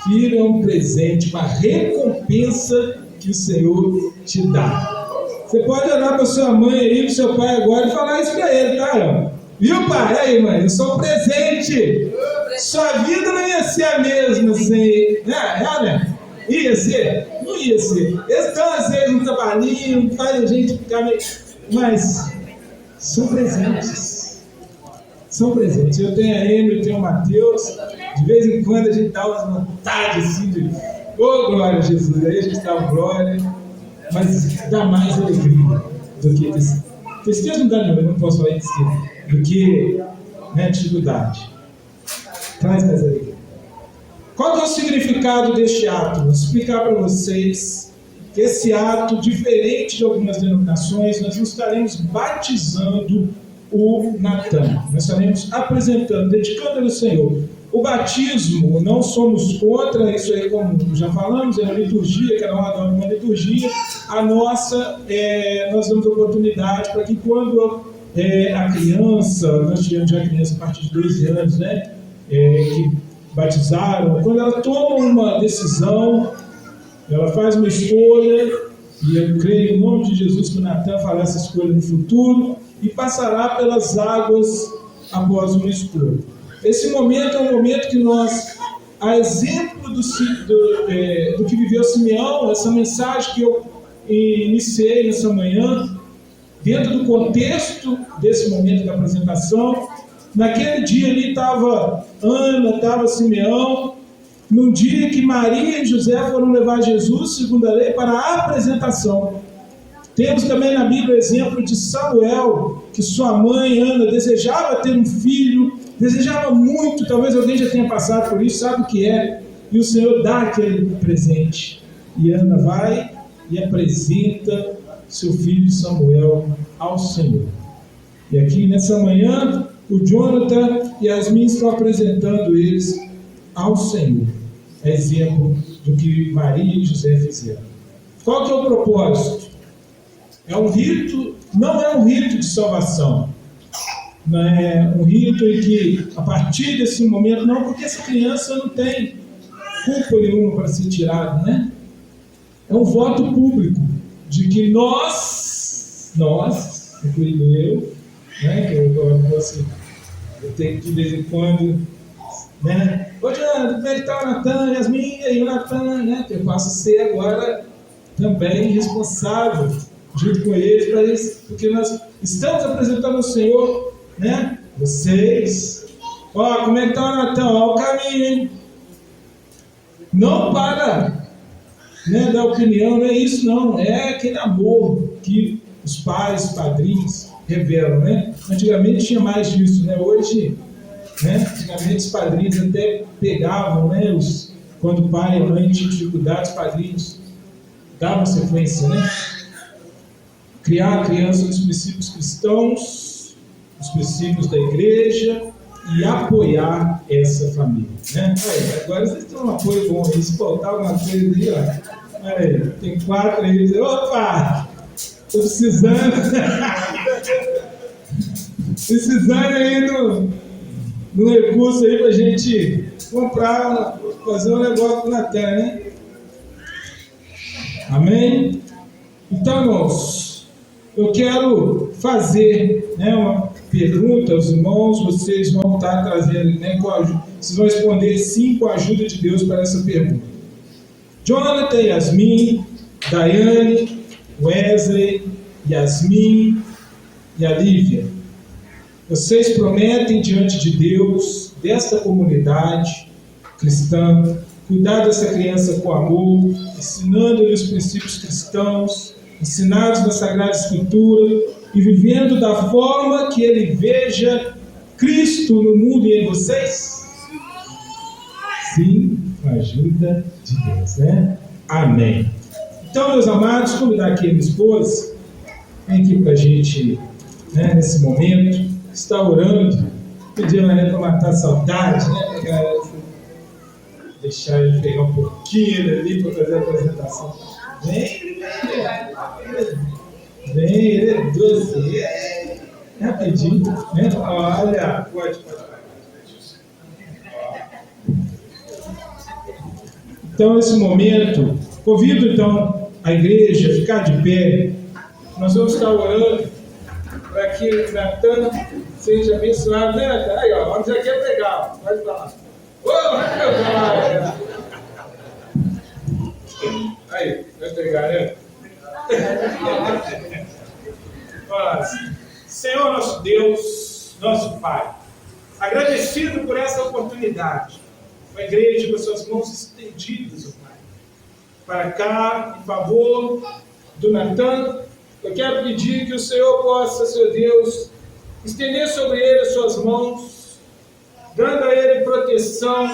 Filho é um presente, uma recompensa que o Senhor te dá. Você pode olhar para sua mãe aí, para seu pai agora e falar isso para ele, tá? Viu, pai? Aí, mãe, eu sou um presente. Sua vida não ia ser a mesma sem... né? Ia ser? Não ia ser. Eles estão às vezes no trabalhinho, faz a gente ficar meio... Mas são presentes. São presentes. Eu tenho a Emily, eu tenho o Mateus. De vez em quando a gente dá umas vontades assim de... glória a Jesus. Aí a gente dá uma glória. Mas dá mais alegria do que tristeza. Tristeza não dá, não. Eu não posso falar tristeza. Do que, né, dificuldade. Traz mais alegria. Qual que é o significado deste ato? Vou explicar para vocês que esse ato, diferente de algumas denominações, nós não estaremos batizando o Natan. Nós estaremos apresentando, dedicando ao Senhor. O batismo, não somos contra, isso aí como já falamos, é uma liturgia, cada um adora uma liturgia. A nossa, nós damos oportunidade para que quando a criança, nós tivemos já criança a partir de 12 anos, né, que batizaram, quando ela toma uma decisão, ela faz uma escolha, e eu creio em nome de Jesus que o Natan fará essa escolha no futuro, e passará pelas águas após uma escolha. Esse momento é um momento que nós, a exemplo do que viveu Simeão, essa mensagem que eu iniciei nessa manhã, dentro do contexto desse momento da apresentação, naquele dia ali estava Ana, estava Simeão, num dia que Maria e José foram levar Jesus, segundo a lei, para a apresentação. Temos também na Bíblia o exemplo de Samuel, que sua mãe, Ana, desejava ter um filho, desejava muito, talvez alguém já tenha passado por isso, sabe o que é, e o Senhor dá aquele presente. E Ana vai e apresenta seu filho Samuel ao Senhor. E aqui nessa manhã, o Jonathan e Yasmin estão apresentando eles ao Senhor. É exemplo do que Maria e José fizeram. Qual que é o propósito? É um rito, não é um rito de salvação. Não é um rito em que, a partir desse momento, não, porque essa criança não tem culpa nenhuma para ser tirada, né? É um voto público de que nós, incluindo eu, né, que eu tenho que de vez em quando, né? Ô, Jonathan, como é que está o Natan, Yasmin, e aí o Natan, né? Que eu posso ser agora também responsável junto com eles, para eles, porque nós estamos apresentando ao Senhor, né? Vocês, como é que está o Natan? O caminho, hein? Não para, né, dar opinião, não é isso não, é aquele amor que os pais, padrinhos revelam, né? Antigamente tinha mais disso, né? Hoje, né? Antigamente os padrinhos até pegavam, né? Quando o pai e a mãe tinham dificuldades, os padrinhos davam sequência, né? Criar a criança nos princípios cristãos, os princípios da igreja e apoiar essa família, né? Aí, agora vocês têm um apoio bom aí, se faltar alguma coisa aí, ó. Aí, tem 4 aí, opa! Estou precisando aí do recurso aí para a gente comprar, fazer um negócio na terra, né? Amém? Então, irmãos, eu quero fazer, né, uma pergunta aos irmãos, vocês vão estar trazendo, né, vocês vão responder sim com a ajuda de Deus para essa pergunta. Jonathan, Yasmin, Daiane, Wesley, Yasmin e a Lívia, vocês prometem diante de Deus, desta comunidade, cristã, cuidar dessa criança com amor, ensinando-lhe os princípios cristãos, ensinados na Sagrada Escritura, e vivendo da forma que ele veja Cristo no mundo e em vocês? Sim, com a ajuda de Deus, né? Amém. Então, meus amados, convidar aqui a minha esposa, vem aqui para a gente, né, nesse momento, estar orando, pedir a Maria para matar a saudade, né? Deixar ele pegar um pouquinho ali para fazer a apresentação. Vem, ele é doce, rapidinho, né? Olha, pode. Então, nesse momento, convido então a igreja a ficar de pé. Nós vamos estar orando para que Natan seja abençoado, né, Natan? Aí, ó, vamos aqui pregar, pode falar. Aí, vai pregar, né? Senhor nosso Deus, nosso Pai, agradecido por essa oportunidade, com a igreja com as suas mãos estendidas, ó Pai, para cá, em favor do Natan, eu quero pedir que o Senhor possa, Senhor Deus, estender sobre ele as suas mãos, dando a ele proteção,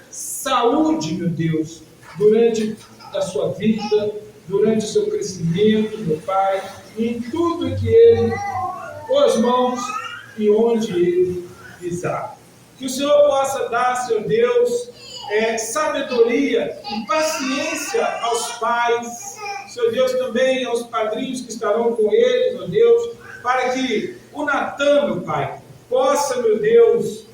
saúde, meu Deus, durante a sua vida, durante o seu crescimento, meu Pai, e em tudo que ele pôs mãos e onde ele pisar. Que o Senhor possa dar, Senhor Deus, sabedoria e paciência aos pais, Senhor Deus, também aos padrinhos que estarão com ele, meu Deus, para que o Natan, meu Pai, possa, meu Deus,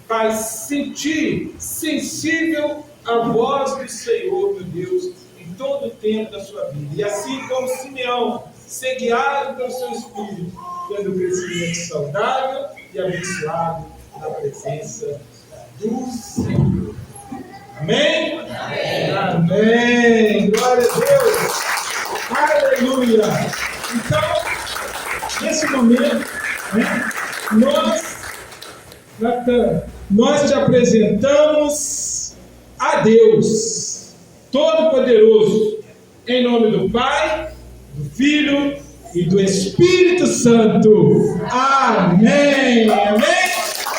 Pai, sentir sensível a voz do Senhor, meu Deus, em todo o tempo da sua vida. E assim como Simeão, ser guiado pelo seu Espírito, tendo um crescimento saudável e abençoado na presença do Senhor. Amém? Amém. Amém. Glória a Deus. Aleluia. Então, nesse momento, né, nós te apresentamos a Deus Todo-Poderoso, em nome do Pai, do Filho e do Espírito Santo. Amém. Amém.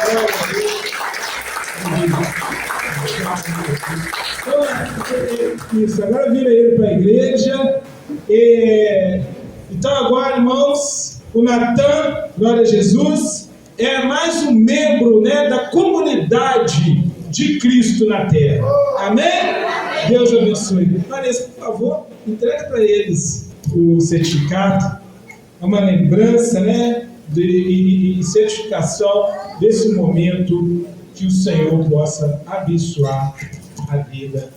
Glória a Deus. Isso, agora vira ele para a igreja. Então agora, irmãos, o Natan, glória a Jesus, é mais um membro, né, da comunidade de Cristo na Terra. Amém? Deus abençoe. Vanessa, por favor, entrega para eles o certificado, uma lembrança, né, e certificação desse momento, que o Senhor possa abençoar a vida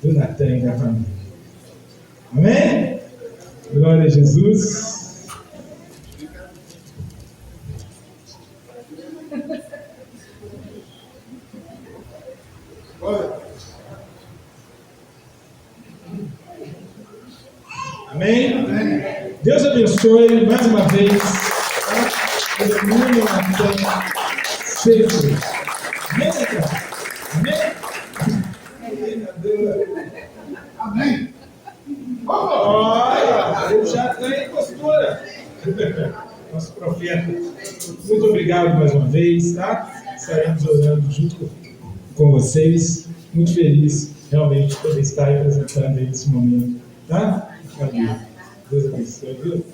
do Natan e da família. Amém? Glória a Jesus. Amém? Deus abençoe mais uma vez. Aleluia, Natan. Sempre. Amém. Olha, ele já está em postura. Nosso profeta. Muito obrigado mais uma vez, tá? Estaremos orando junto com vocês. Muito feliz, realmente, de poder estar representando aí nesse momento, tá? Valeu. Deus abençoe, viu?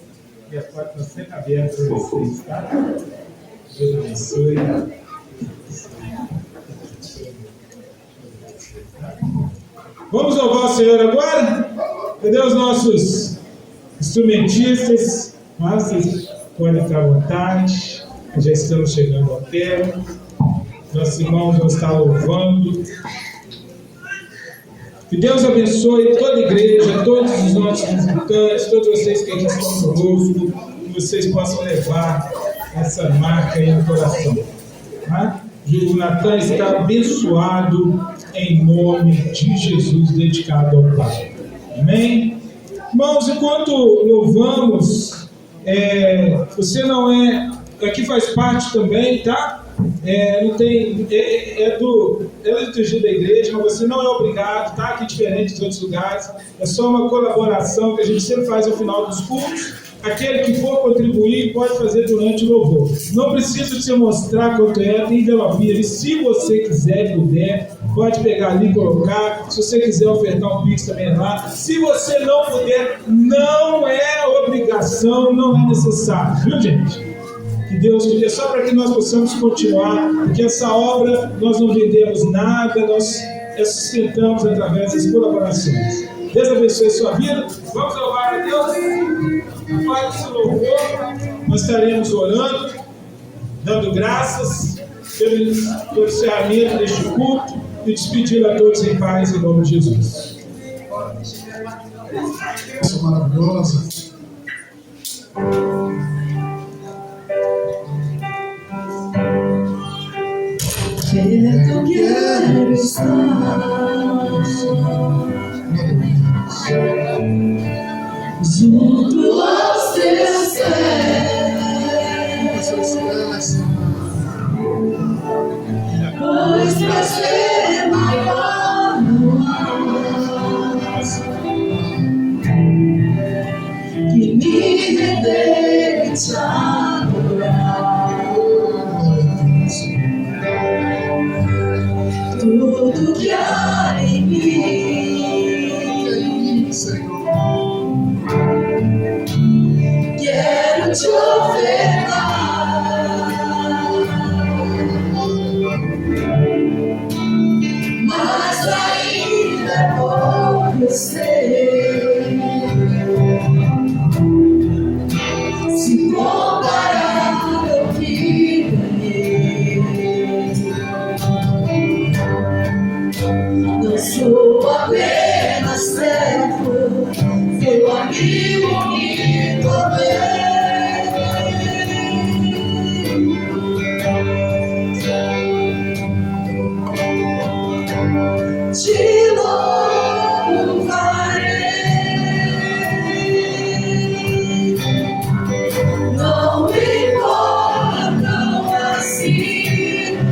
E a porta está sempre aberta para vocês, tá? Deus abençoe. Vamos louvar o Senhor agora? Cadê os nossos instrumentistas? Vocês podem ficar à vontade. Já estamos chegando ao termo. Nossos irmãos vão estar louvando. Que Deus abençoe toda a igreja, todos os nossos visitantes, todos vocês que aqui estão conosco, que vocês possam levar essa marca aí no coração. Tá? O Natan está abençoado em nome de Jesus, dedicado ao Pai. Amém? Irmãos, enquanto louvamos, você não é... Aqui faz parte também, tá? não tem, é da liturgia da igreja, mas você não é obrigado, tá? Aqui diferente dos outros lugares, é só uma colaboração que a gente sempre faz ao final dos cultos. Aquele que for contribuir pode fazer durante o louvor. Não preciso te mostrar quanto é, tem envelopinha ali. Se você quiser e puder, pode pegar ali e colocar. Se você quiser ofertar um Pix também é lá. Se você não puder, não é obrigação, não é necessário, viu, gente? Que Deus te dê, só para que nós possamos continuar, porque essa obra nós não vendemos nada, nós sustentamos através das colaborações. Deus abençoe a sua vida. Vamos louvar a Deus. Após esse louvor, nós estaremos orando, dando graças pelo encerramento deste culto e despedindo a todos em paz em nome de Jesus. Isso maravilhosa. Eu quero estar junto aos teus pés, pois prazer maior não há que me render e te adorar. Tudo que há em mim, quero te ofertar, mas ainda é pouco eu sei, se comparar ao que ganhei. Não sou apenas servo, seu amigo e também te louvarei. Não importam as circunstâncias,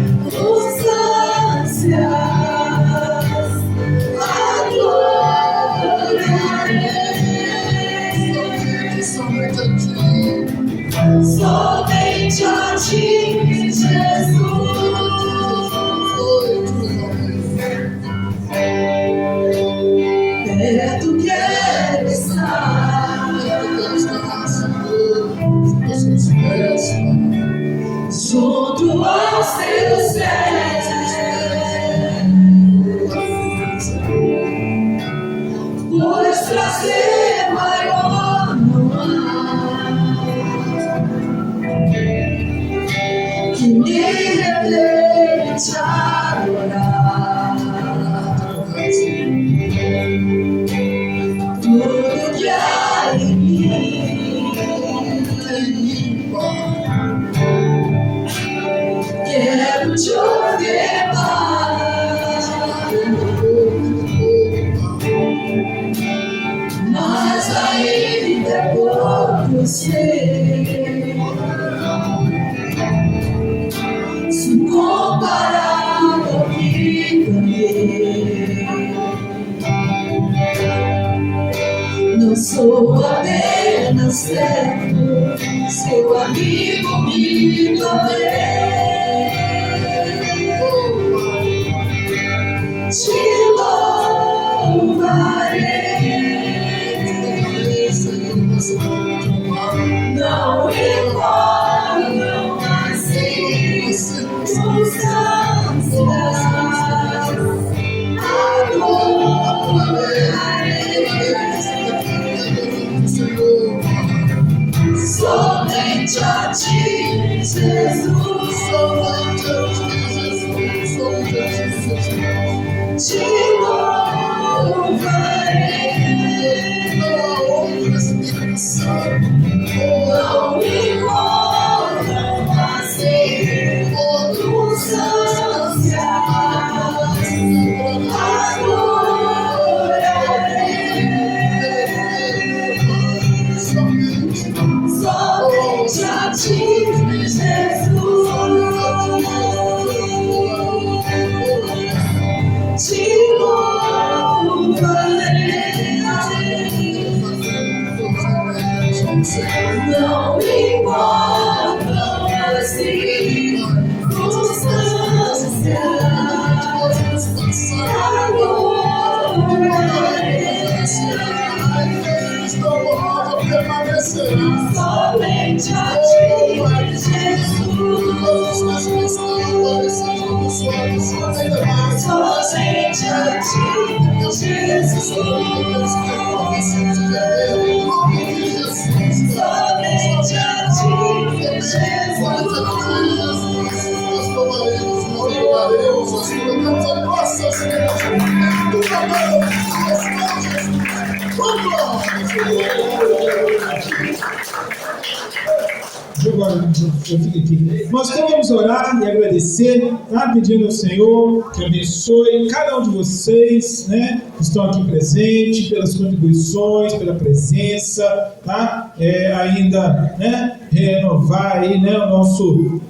somente a ti, Jesus. Perto quero estar, junto aos teus pés, pois prazer maior não há que me render e te adorar. Tudo que há em mim, quero te ofertar, mas ainda é pouco eu sei, se comparar ao que ganhei. Não sou apenas servo, seu amigo e também te louvarei. Não importam as circunstâncias, somente a ti, Jesus. Te louvarei. Não importam as circunstâncias, somente a ti, Jesus. Nós vamos orar e agradecer, tá? Pedindo ao Senhor que abençoe cada um de vocês, né, que estão aqui presentes, pelas contribuições, pela presença, tá? Ainda, né, renovar aí, né, o nosso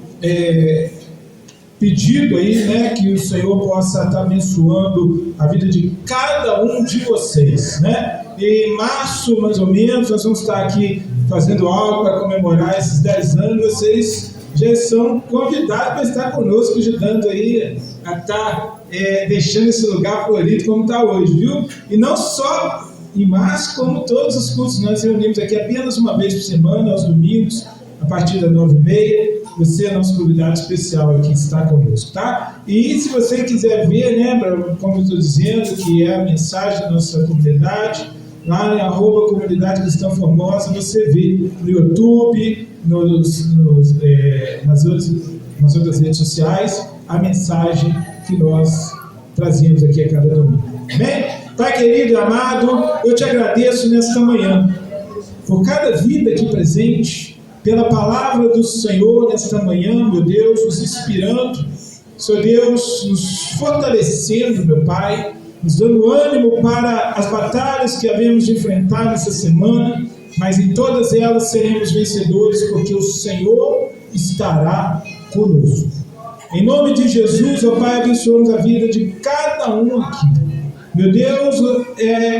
pedido aí, né, que o Senhor possa estar abençoando a vida de cada um de vocês, né? E em março, mais ou menos, nós vamos estar aqui fazendo algo para comemorar esses 10 anos. Vocês já são convidados para estar conosco, ajudando aí a estar deixando esse lugar florido como está hoje, viu? E não só em março, como todos os cursos. Nós reunimos aqui apenas uma vez por semana, aos domingos, a partir das 9h30. Você é nosso convidado especial aqui, está conosco, tá? E se você quiser ver, né, como eu estou dizendo, que é a mensagem da nossa comunidade, lá em @Comunidade Cristã Formosa, você vê no YouTube, nas outras redes sociais, a mensagem que nós trazemos aqui a cada domingo. Amém? Pai querido e amado, eu te agradeço nesta manhã, por cada vida aqui presente, pela palavra do Senhor nesta manhã, meu Deus, nos inspirando, Senhor Deus, nos fortalecendo, meu Pai, nos dando ânimo para as batalhas que havemos de enfrentar nessa semana, mas em todas elas seremos vencedores, porque o Senhor estará conosco. Em nome de Jesus, ó Pai, abençoamos a vida de cada um aqui. Meu Deus,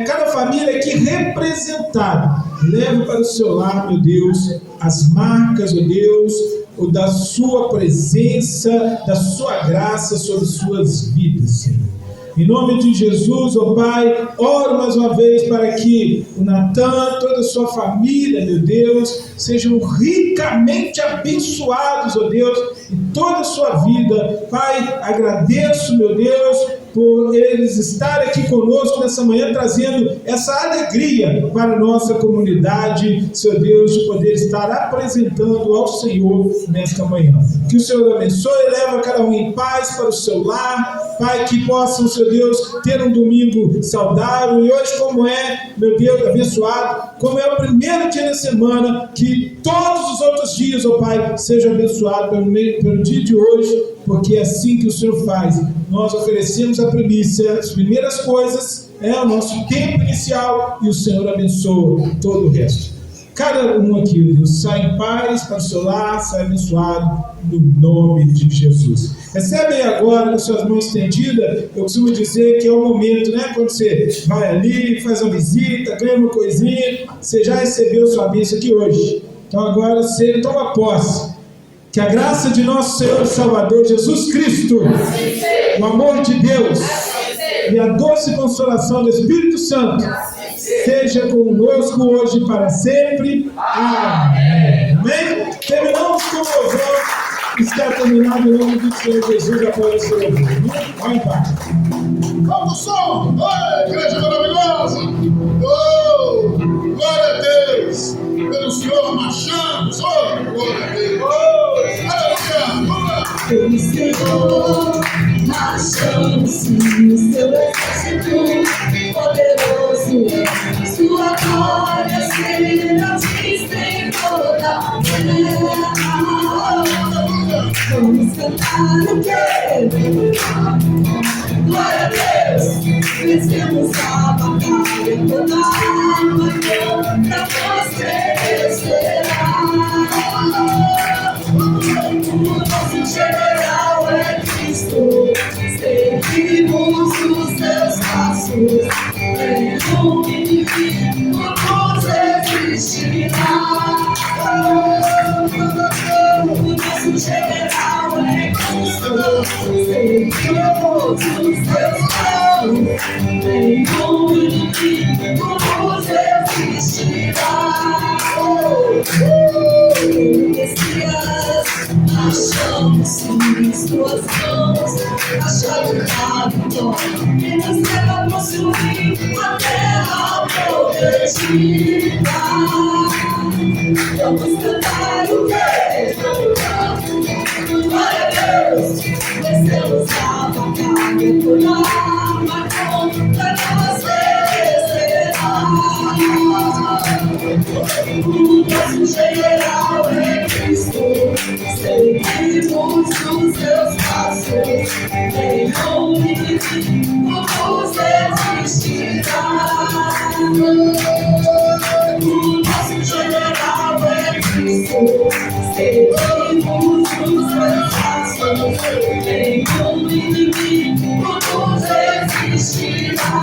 cada família aqui representada, leva para o seu lar, meu Deus, as marcas, ó Deus, da sua presença, da sua graça sobre suas vidas, Senhor. Em nome de Jesus, ó Pai, oro mais uma vez para que o Natan, toda a sua família, meu Deus, sejam ricamente abençoados, ó Deus, em toda a sua vida. Pai, agradeço, meu Deus, por eles estarem aqui conosco nessa manhã, trazendo essa alegria para a nossa comunidade, Senhor Deus, de poder estar apresentando ao Senhor nesta manhã. Que o Senhor abençoe e leve cada um em paz para o seu lar, Pai, que possam, Senhor Deus, ter um domingo saudável, e hoje, como é, meu Deus, abençoado, como é o primeiro dia da semana, que todos os outros dias, ó Pai, sejam abençoados pelo dia de hoje, porque é assim que o Senhor faz. Nós oferecemos a primícia, as primeiras coisas, o nosso tempo inicial, e o Senhor abençoa todo o resto. Cada um aqui, Deus, sai em paz para o seu lar, sai abençoado no nome de Jesus. Recebe agora com suas mãos estendidas. Eu costumo dizer que é o momento, né? Quando você vai ali, faz uma visita, ganha uma coisinha, você já recebeu sua bênção aqui hoje. Então agora você toma posse. Que a graça de nosso Senhor e Salvador Jesus Cristo, o amor de Deus e a doce consolação do Espírito Santo seja conosco hoje e para sempre. Amém. Amém? Terminamos com o louvor. Está terminado em nome do Senhor Jesus. Apoia o seu louvor. Vai em paz. Vamos, som! Oi, igreja maravilhosa! Oh, glória a Deus! Pelo Senhor marchamos! Oh, glória a Deus! Pelo Senhor marchamos, o seu exército poderoso, sua glória será vista em toda a terra. Vamos cantar o quê? Glória a Deus, vencemos a batalha, toda a arma contra você será. O nosso general é Cristo, seguimos os seus passos, nenhum inimigo nos resistirá. O nosso general é Cristo, seguimos os seus passos, nenhum inimigo nos resistirá. Messias, achamos em suas mãos a chave da vitória que nos leva a possuir a terra prometida. Vamos cantar o rei, glória a Deus, vencemos a batalha por arma contra nós vencerá. O nosso general é Cristo, seguimos os seus passos, nenhum inimigo nos resistirá. O nosso general é Cristo, seguimos os seus passos, nenhum inimigo nos resistirá.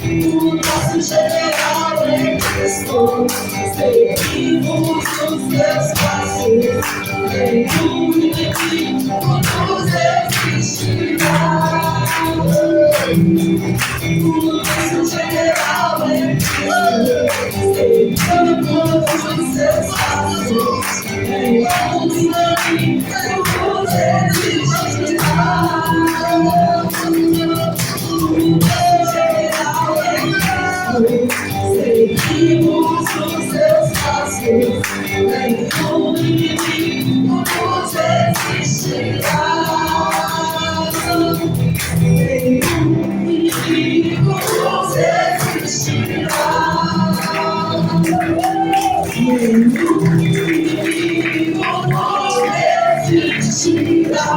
O nosso general é Cristo, seguimos os seus passos, nenhum inimigo nos resistirá. O nosso general é Cristo, seguimos os seus passos, nenhum inimigo nos resistirá. Seguimos os seus passos, nenhum inimigo nos resistirá. Nenhum inimigo nos resistirá. Nenhum inimigo nos resistirá.